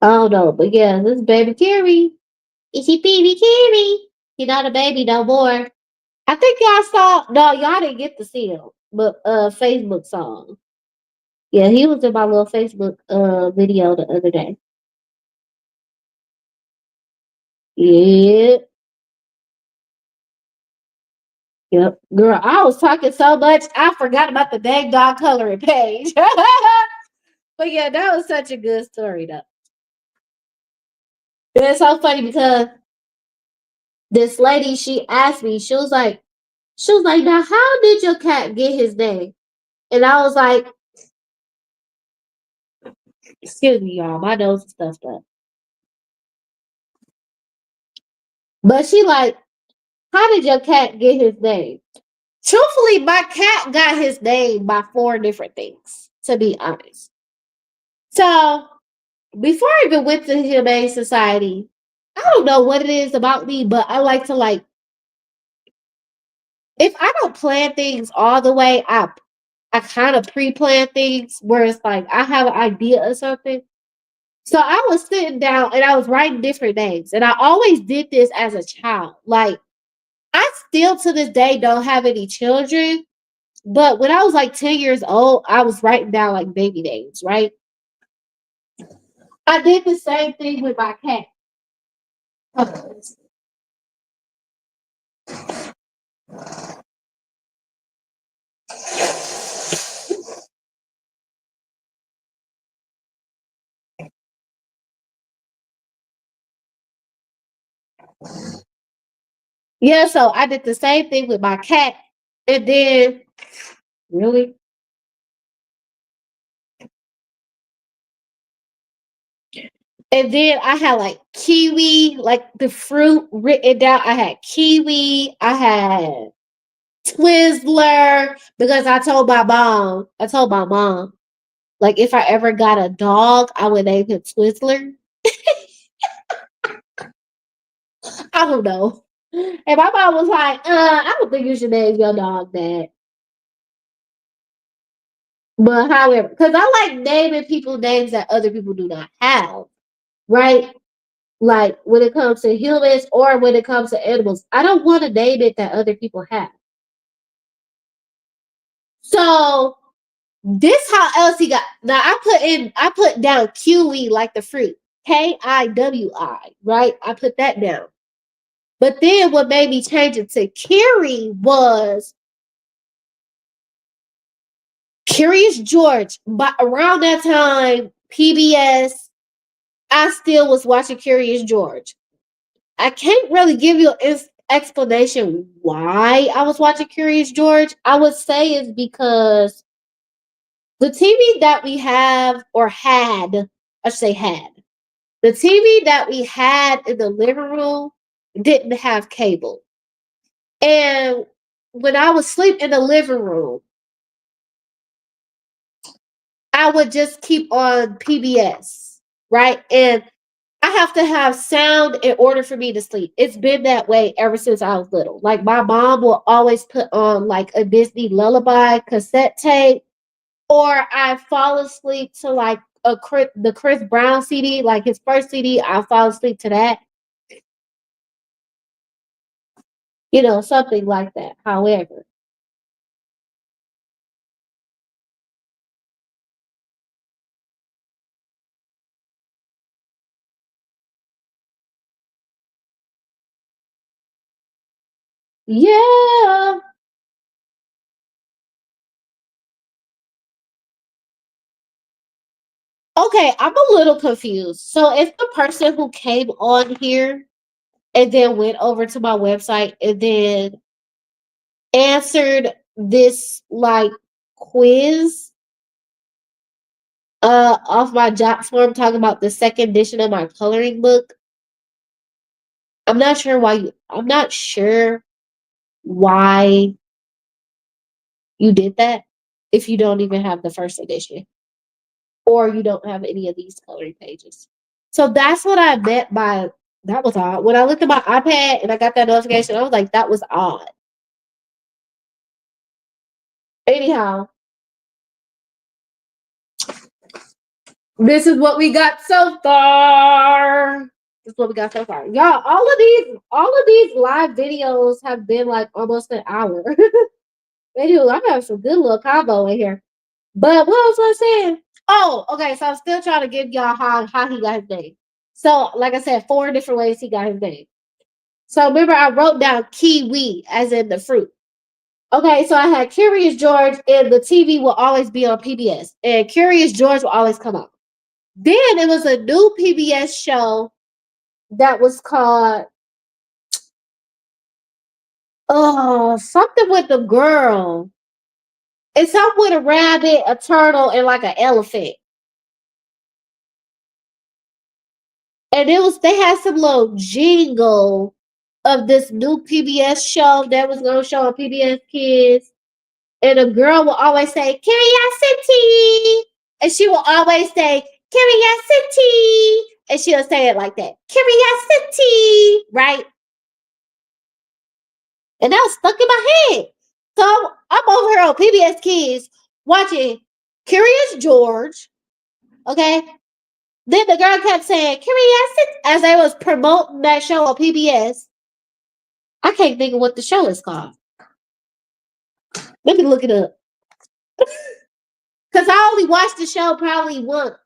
I don't know. But yeah, this baby Carrie. Is he baby Carrie? He not a baby no more. I think y'all saw no, y'all didn't get to see him, but Facebook saw him. Yeah, he was in my little Facebook video the other day. Yeah. Yep. Girl, I was talking so much, I forgot about the dang dog coloring page. But yeah, that was such a good story though. It's so funny because this lady, she asked me, she was like, now how did your cat get his name? And I was like, excuse me, y'all, my nose is stuffed up. But she like, how did your cat get his name? Truthfully, my cat got his name by 4 different things, to be honest. So before I even went to Humane Society, I don't know what it is about me, but I like to like if I don't plan things all the way, I kind of pre-plan things where it's like I have an idea of something. So I was sitting down and I was writing different names, and I always did this as a child. Like I still to this day don't have any children, but when I was like 10 years old, I was writing down like baby names, right? I did the same thing with my cat. Yeah, so I did the same thing with my cat. And then, really? And then I had like kiwi, like the fruit written down. I had kiwi. I had Twizzler because I told my mom, like if I ever got a dog, I would name him Twizzler. I don't know. And my mom was like, I don't think you should name your dog that. But however, because I like naming people names that other people do not have, right? Like when it comes to humans or when it comes to animals, I don't want to name it that other people have. So this how else he got. Now I put down Kiwi like the fruit. Kiwi, right? I put that down. But then what made me change it to Carrie was Curious George, but around that time, PBS, I still was watching Curious George. I can't really give you an explanation why I was watching Curious George. I would say it's because the TV that we have or had, I should say had, the TV that we had in the living room didn't have cable. And when I was asleep in the living room, I would just keep on PBS, right? And I have to have sound in order for me to sleep. It's been that way ever since I was little. Like my mom will always put on like a Disney lullaby cassette tape, or I fall asleep to like the Chris Brown CD, like his first CD. I fall asleep to that, something like that. However, yeah. Okay, I'm a little confused. So if the person who came on here and then went over to my website and then answered this like quiz off my job form talking about the second edition of my coloring book, I'm not sure why you did that if you don't even have the first edition or you don't have any of these coloring pages. So that's what I meant by that was odd. When I looked at my iPad and I got that notification, I was like, that was odd. Anyhow, this is what we got so far. This is what we got so far. Y'all, all of these live videos have been like almost an hour. They do. I'm having some good little combo in here. But what was I saying? Oh, okay. So I'm still trying to give y'all how he got his name. So, like I said, 4 different ways he got his name. So remember, I wrote down kiwi as in the fruit. Okay, so I had Curious George, and the TV will always be on PBS, and Curious George will always come up. Then it was a new PBS show that was called something with the girl. It's something with a rabbit, a turtle, and like an elephant. And they had some little jingle of this new PBS show that was gonna show on PBS Kids. And a girl will always say, Curiosity. And she will always say, Curiosity. And she'll say it like that. Curiosity. Right? And that was stuck in my head. So I'm over here on PBS Kids watching Curious George. Okay. Then the girl kept saying Curiosity as they was promoting that show on PBS. I can't think of what the show is called. Let me look it up. Because I only watched the show probably once.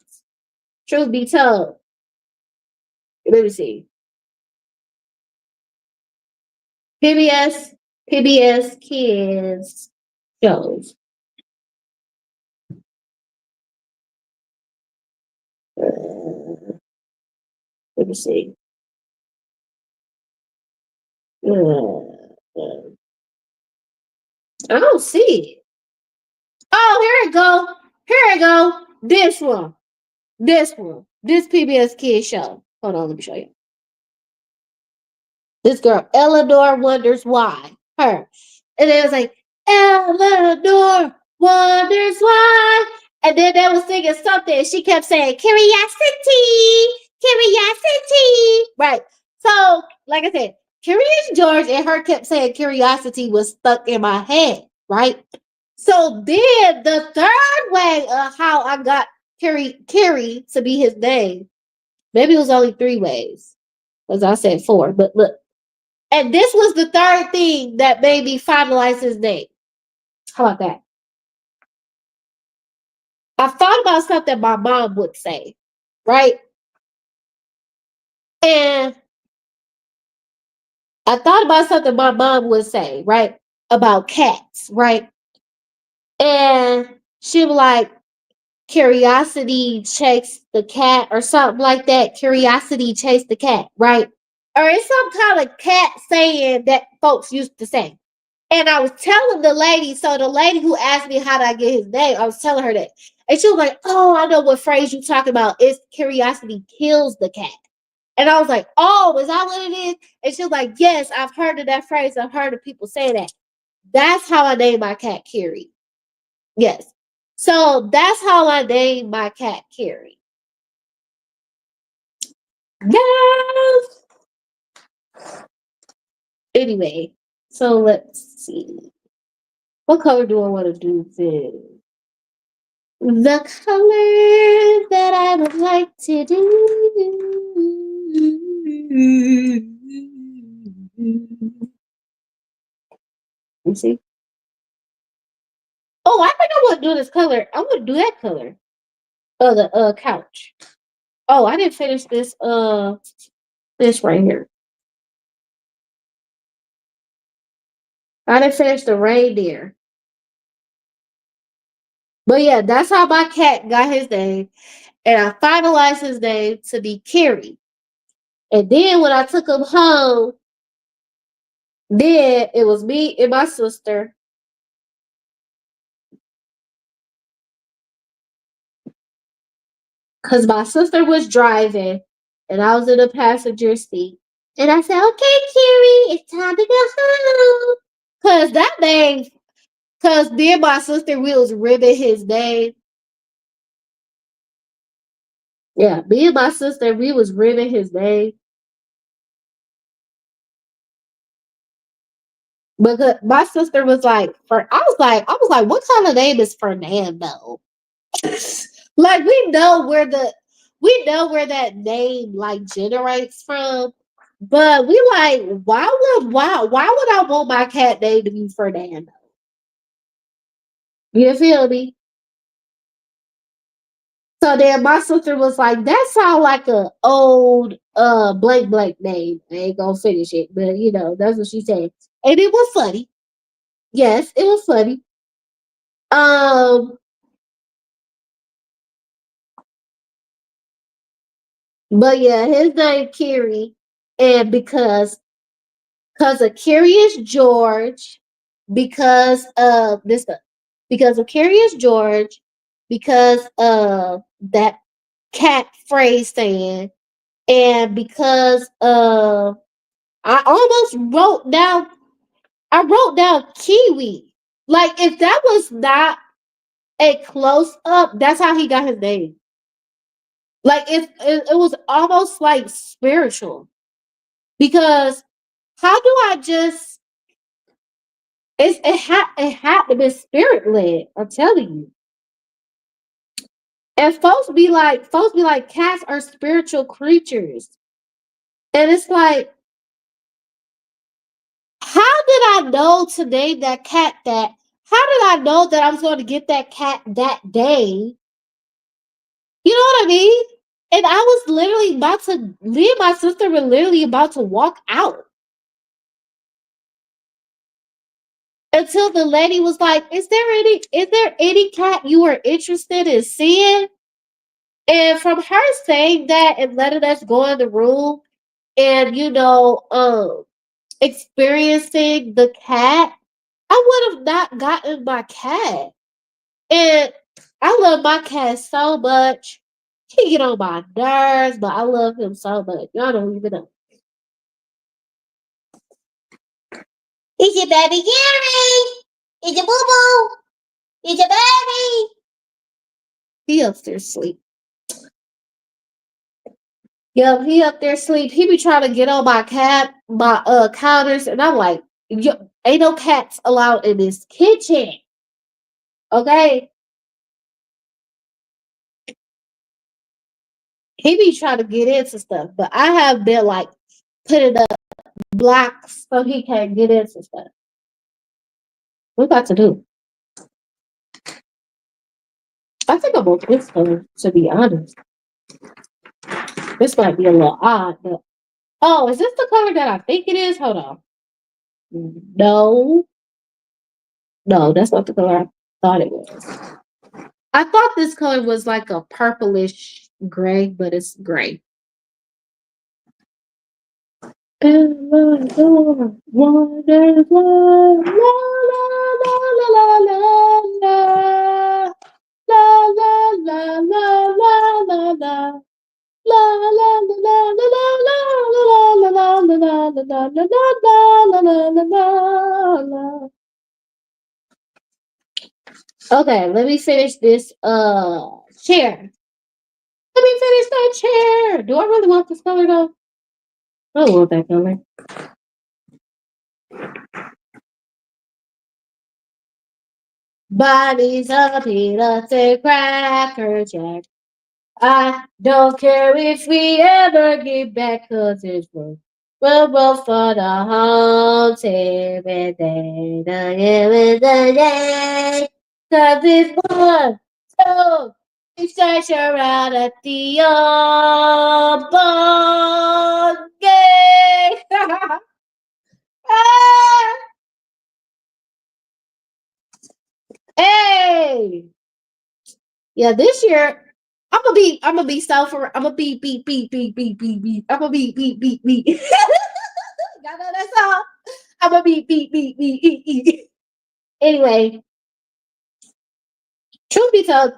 Truth be told. Let me see. PBS Kids shows. Let me see. I don't see it. Oh, here it go. Here it go. This one. This one. This PBS Kids show. Hold on, let me show you. This girl, Eleanor wonders why. Her. And it was like, Eleanor wonders why. And then they was singing something. And she kept saying, Curiosity, Curiosity. Right. So, like I said, Curious George and her kept saying Curiosity was stuck in my head. Right. So then the third way of how I got Carrie to be his name, maybe it was only 3 ways. As I said 4, but look. And this was the third thing that made me finalize his name. How about that? I thought about something my mom would say, right? And I thought about something my mom would say, right? About cats, right? And she'll be like, curiosity chased the cat or something like that. Curiosity chased the cat, right? Or it's some kind of cat saying that folks used to say. And I was telling the lady, so the lady who asked me how did I get his name, I was telling her that. And she was like, oh, I know what phrase you talking about. It's curiosity kills the cat. And I was like, oh, is that what it is? And she was like, yes, I've heard of that phrase. I've heard of people say that. That's how I named my cat Carrie. Yes. So that's how I named my cat Carrie. Yes. Anyway, so let's see. What color do I want to do this? The color that I would like to do. You see? Oh, I think I want to do this color. I want to do that color. The couch. Oh, I didn't finish this right here. I didn't finish the reindeer. But yeah, that's how my cat got his name. And I finalized his name to be Carrie. And then when I took him home, then it was me and my sister. Because my sister was driving and I was in the passenger seat. And I said, okay, Carrie, it's time to go home. Because that name, because me and my sister, we was ribbing his name. Yeah, me and my sister, we was ribbing his name. Because my sister was like, I was like, what kind of name is Fernando? Like we know where that name like generates from, but we like why would I want my cat name to be Fernando? You feel me? So then my sister was like, that sound like a old blank blank name. I ain't gonna finish it, but you know, that's what she said. And it was funny. Yes, it was funny. Um, but yeah, his name Kerry, and because of Curious George, because of this, because of Curious George, because of that cat phrase saying, and because of I almost wrote down, I wrote down Kiwi. Like if that was not a close up, that's how he got his name. Like it was almost like spiritual because how do I just it had to be spirit led. I'm telling you. And folks be like, cats are spiritual creatures. And it's like, how did I know to name that cat that? How did I know that I was going to get that cat that day? You know what I mean? And I was literally about to, me and my sister were literally about to walk out until the lady was like, is there any cat you are interested in seeing? And from her saying that and letting us go in the room and experiencing the cat, I would have not gotten my cat. And I love my cat so much. He get on my nerves, but I love him so much. Y'all don't even know. It's your baby Gary. It's your boo boo. It's your baby. He upstairs sleep. Yep, he up there sleep. He be trying to get on my counters, and I'm like, ain't no cats allowed in this kitchen. Okay, he be trying to get into stuff, but I have been like putting up blocks so he can't get into stuff. What about to do? I think I'm gonna this color, to be honest. This might be a little odd, but oh, is this the color that I think it is? Hold on. No, no, that's not the color I thought it was. I thought this color was like a purplish gray, but it's gray. Eleanor, what is love? La la la la la la la la la la la la la. La la la la la la la la la la la la la la la la la la la. Okay, let me finish this chair. Let me finish that chair. Do I really want this color though? I don't want that color. Bodies of peanuts and cracker jack. I don't care if we ever get back, cause it's worth. We'll both for the haunted with the day. Cause it's one, two, we stretch around at the ball game. Ah, hey! Yeah, this year I'm gonna be I'm gonna be I'm gonna be. Y'all know that song? I'm gonna be. Anyway, truth be told,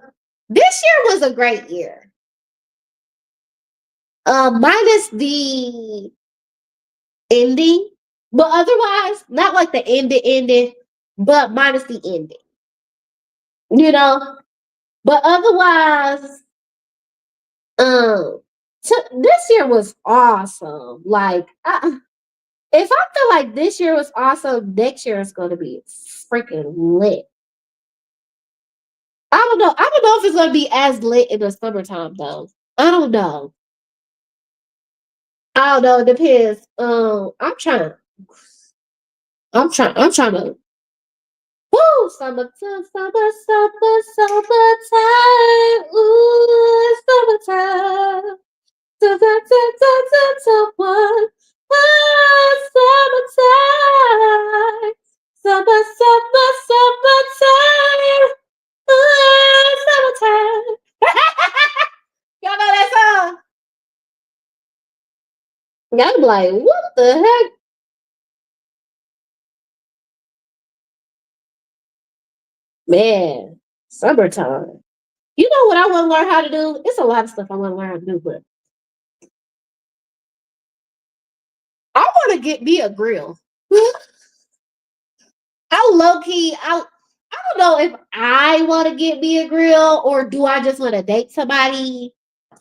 this year was a great year. Minus the ending, but otherwise, not like the ending, but minus the ending. You know, but otherwise, this year was awesome. Like, if I feel like this year was awesome, next year is going to be freaking lit. I don't know. I don't know if it's going to be as lit in the summertime though. I don't know. I don't know. It depends. I'm trying. I'm trying to. Woo! Summertime. Ooh, summertime. Someone. Summertime. Summertime. Summertime. Y'all know that song? Y'all be like, what the heck? Man, summertime. You know what I want to learn how to do? It's a lot of stuff I want to learn how to do, but I want to get me a grill. I low key, I don't know if I want to get me a grill or do I just want to date somebody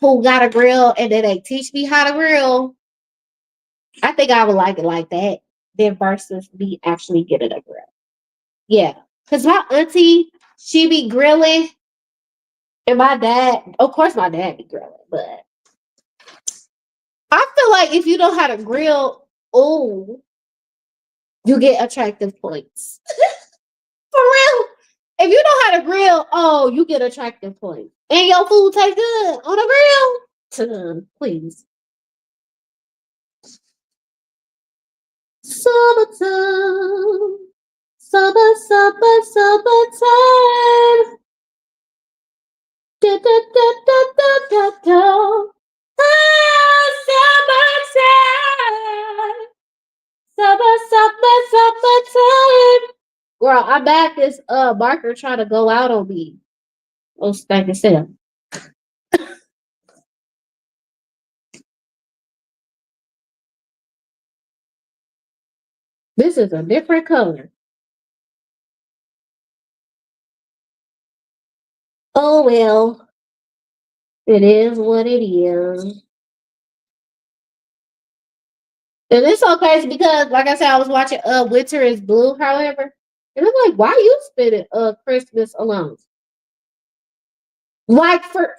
who got a grill and then they teach me how to grill. I think I would like it like that than versus me actually getting a grill. Yeah. Cause my auntie, she be grilling and my dad, of course my dad be grilling, but I feel like if you know how to grill, oh, you get attractive points. For real. If you know how to grill, oh, you get attractive points. And your food tastes good on a grill. Please. Summertime. Summertime. Da, da, da, da, da, da, da. Ah, summertime. Summertime. Girl, I back this marker trying to go out on me. Oh, stank yourself. This is a different color. Oh well, it is what it is. And it's so crazy because, like I said, I was watching Winter is Blue, however. And I'm like, why you spending Christmas alone? Like for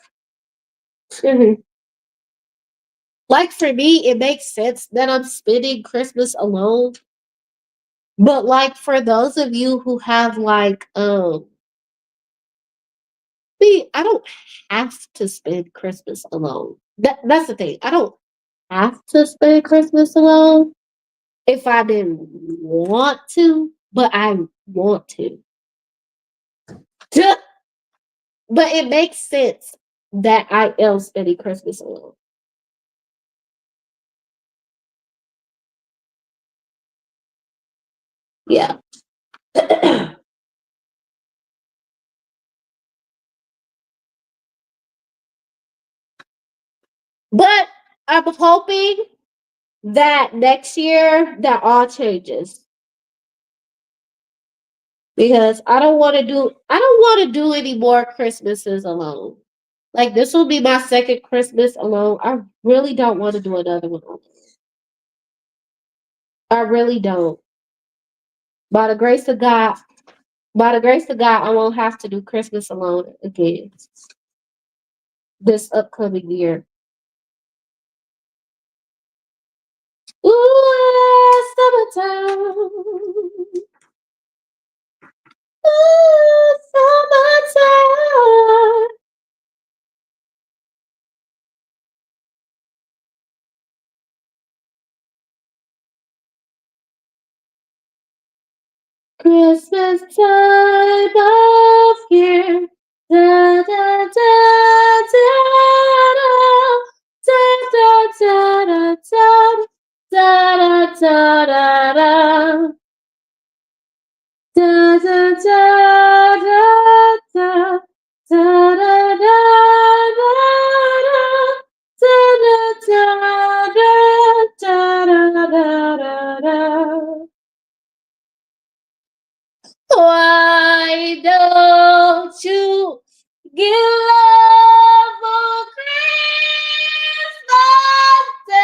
Mhm. Like for me, it makes sense that I'm spending Christmas alone. But like for those of you who have like me, I don't have to spend Christmas alone. That's the thing. I don't have to spend Christmas alone if I didn't want to, but I want to. But it makes sense that I am spending Christmas alone. Yeah. But I'm hoping that next year that all changes because I don't want to do any more Christmases alone. Like this will be my second Christmas alone. I really don't want to do another one alone. I really don't. By the grace of God, by the grace of God, I won't have to do Christmas alone again this upcoming year. Ooh, summertime. Ooh, summertime. Christmas time of year. Da da da da da da da da da da da da da. Da da da da da da da da da da da da da da. Why don't you give love on Christmas Day?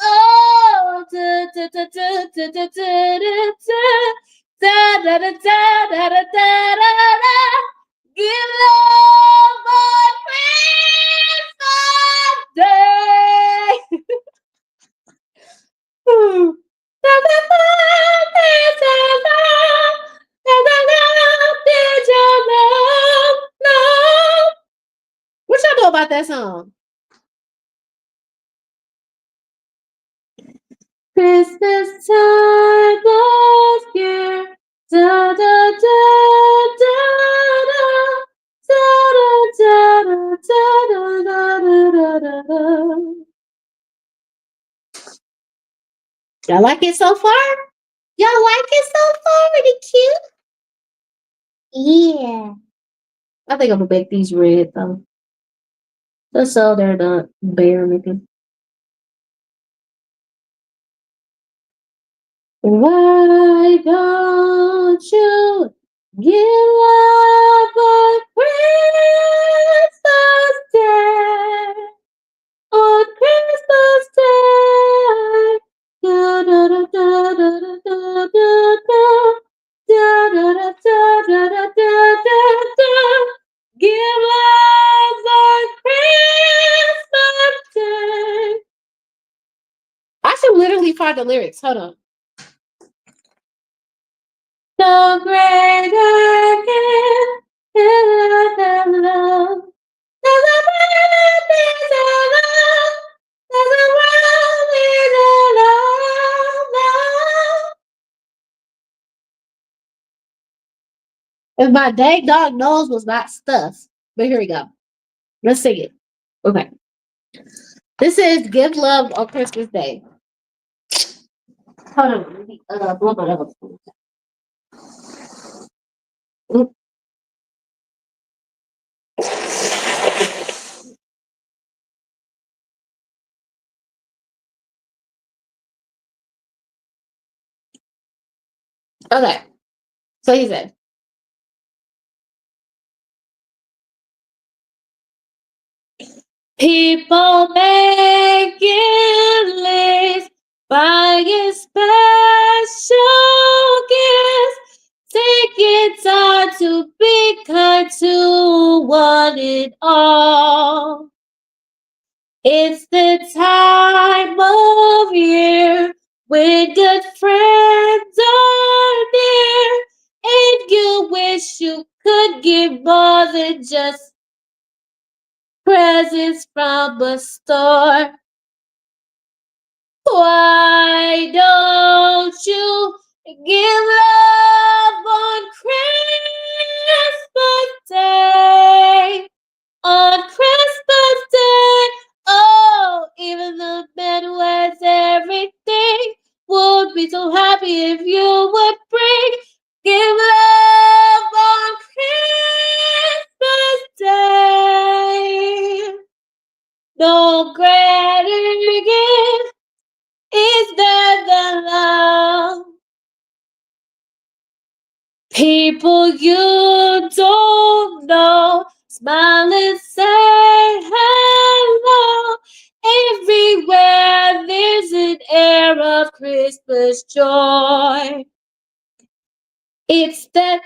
Oh, da da da da da da da da da da da da da da da. Give love on Christmas Day. What y'all know about that song? Christmas time of year. Da da da da da da da da da da da da da. Y'all like it so far? Y'all like it so far? Really cute? Yeah. I think I'm gonna make these red though. Just so they're not bare looking. Why don't you give up on Christmas Day? On Christmas Day. Da da da da da da da da da. Da da da da da da da da da. Give love on Christmas Day. I should literally find the lyrics. Hold on. So greater gift is the love. There's a world is a love. There's a world is a love, love. If my dang dog nose was not stuffed. But here we go. Let's sing it. Okay. This is Give Love on Christmas Day. Hold on. Let me blow my nose. Oop. Okay. So he said, people making lists, buying special gifts, taking time to be kind to one and all. It's the time of year when good friends are near, and you wish you could give more than just presents from a store. Why don't you give love on Christmas Day. On Christmas Day, oh, even the man who has everything would be so happy if you would bring give love on Christmas Day. No greater gift is there than love. People you don't know, smile and say hello. Everywhere there's an air of Christmas joy. It's that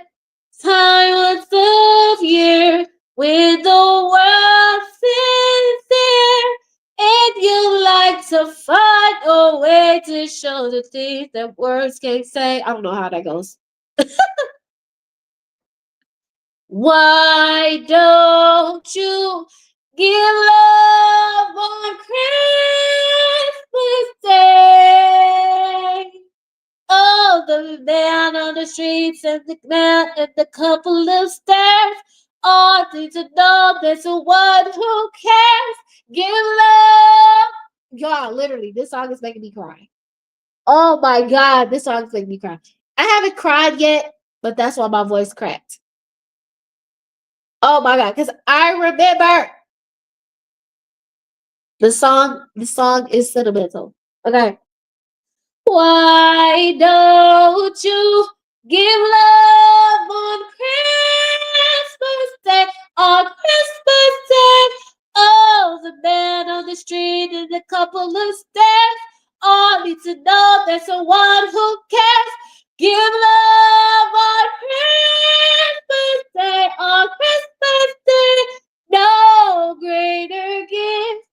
time of year when the world's sincere, and you like to find a way to show the things that words can't say. I don't know how that goes. Why don't you give love on Christmas Day? Oh, the man on the streets and the man and the couple of stairs all need to know there's a one who cares. Give love. Y'all, literally, this song is making me cry. Oh my God, this song is making me cry. I haven't cried yet, but that's why my voice cracked. Oh my God, because I remember the song is sentimental. Okay. Why don't you give love on Christmas Day? On Christmas Day. Oh, the man on the street and a couple of stairs all need to know there's a one who cares. Give love on Christmas Day. On Christmas Day. No greater gift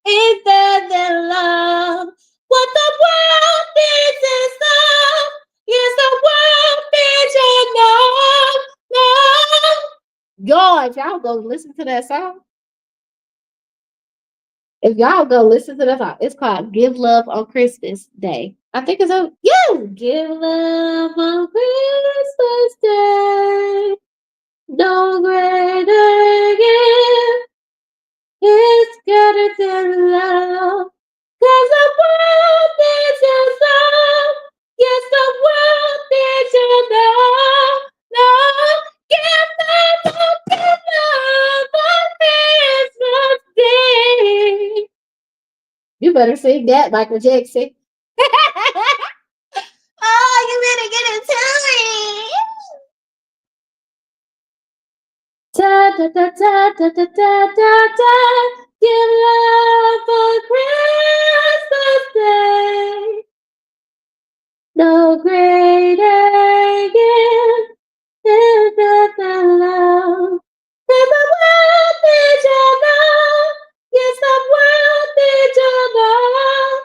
is there than love. What the world needs is love. Yes, the world needs your love. Love. Y'all, if y'all go listen to that song, it's called Give Love on Christmas Day. I think it's a Give love on Christmas Day. No greater gift is greater than love. 'Cause the world needs your love. Yes, the world needs your love. Love, give love on Christmas Day. You better sing that, Michael Jackson. Oh, you better get into it. Da da da da da da da da da. Give love on Christmas Day. No greater gift is than love. There's a world needs your love. Yes, the world needs your love.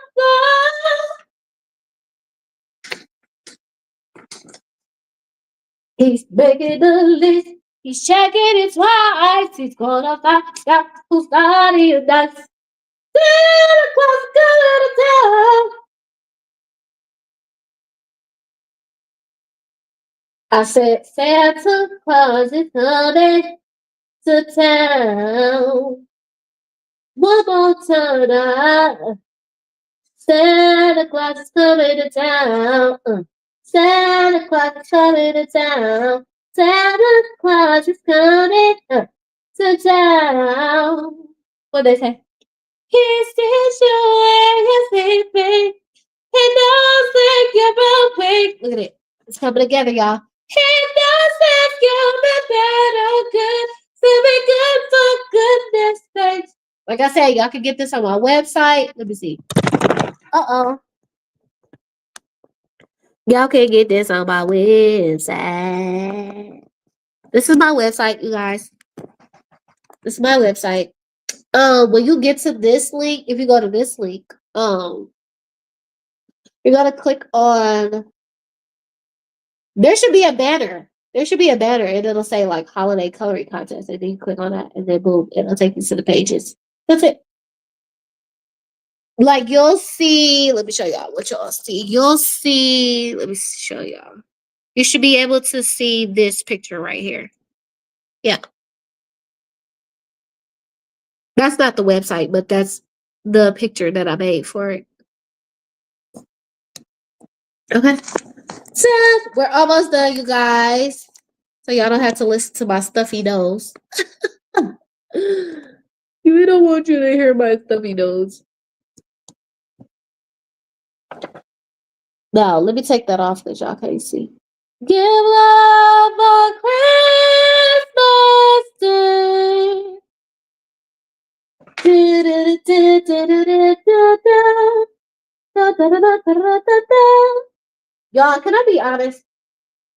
He's making a list. He's checking it twice. He's gonna find out who's naughty and nice. Santa Claus is coming to town. I said Santa Claus is coming to town. One more time now. Santa Claus is coming to town. Santa Claus is coming to town. Santa Claus is coming to town. What they say? He sees you and you're sleeping. He knows that you're awake. Look at it. It's coming together, y'all. He knows that you'll be better good. So be good for goodness sakes. Like I said, y'all can get this on my website. Let me see. Y'all can get this on my website. This is my website, you guys. This is my website. When you get to this link, if you go to this link, you're gonna click on. There should be a banner. There should be a banner, and it'll say like holiday coloring contest, and then you click on that, and then boom, it'll take you to the pages. That's it. Like you'll see. Let me show y'all what y'all see. You'll see. Let me show y'all. You should be able to see this picture right here. Yeah, that's not the website, but that's the picture that I made for it. Okay. So we're almost done, you guys. So y'all don't have to listen to my stuffy nose. We don't want you to hear my stuffy nose. Now, let me take that off because y'all can't see. Give love a Christmas day. Y'all, can I be honest?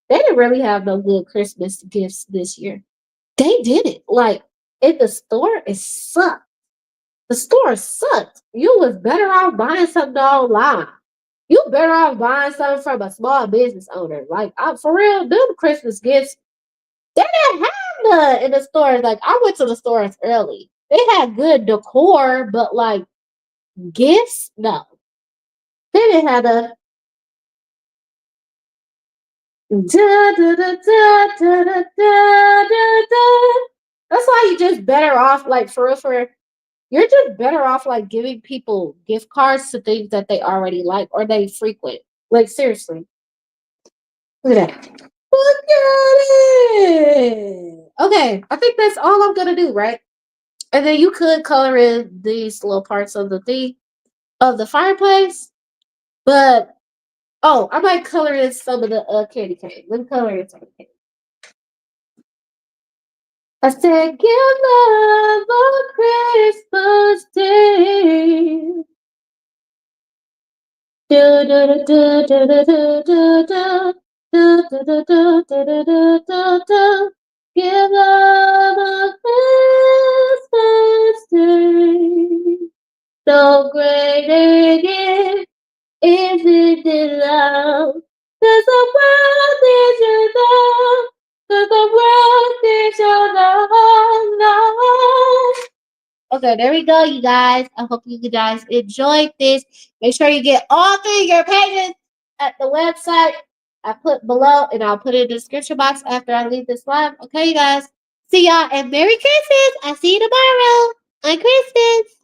They didn't really have no good Christmas gifts this year. They didn't. Like, in the store, it sucked. The store sucked. You was better off buying something online. You better off buying something from a small business owner. Like, for real, them Christmas gifts, they didn't have none in the stores. Like, I went to the stores early. They had good decor, but like gifts, no. They didn't have a da, da, da, da, da, da, da, da. That's why you just better off, like, for real, you're just better off like giving people gift cards to things that they already like or they frequent. Like, seriously. Look at that. Look at it. Okay, I think that's all I'm gonna do, right? And then you could color in these little parts of the thing of the fireplace, but oh, I might color in some of the candy cane. Let me color in some of the candy. I said, give love a Christmas day. Do do do do do do do do do do do do do do do do do. Give love a Christmas day. So great a gift is it in love? 'Cause the world is your love. 'Cause the world is your love. Okay, there we go, you guys. I hope you guys enjoyed this. Make sure you get all three of your pages at the website I put below, and I'll put it in the description box after I leave this live. Okay, you guys. See y'all, and Merry Christmas. I'll see you tomorrow on Christmas.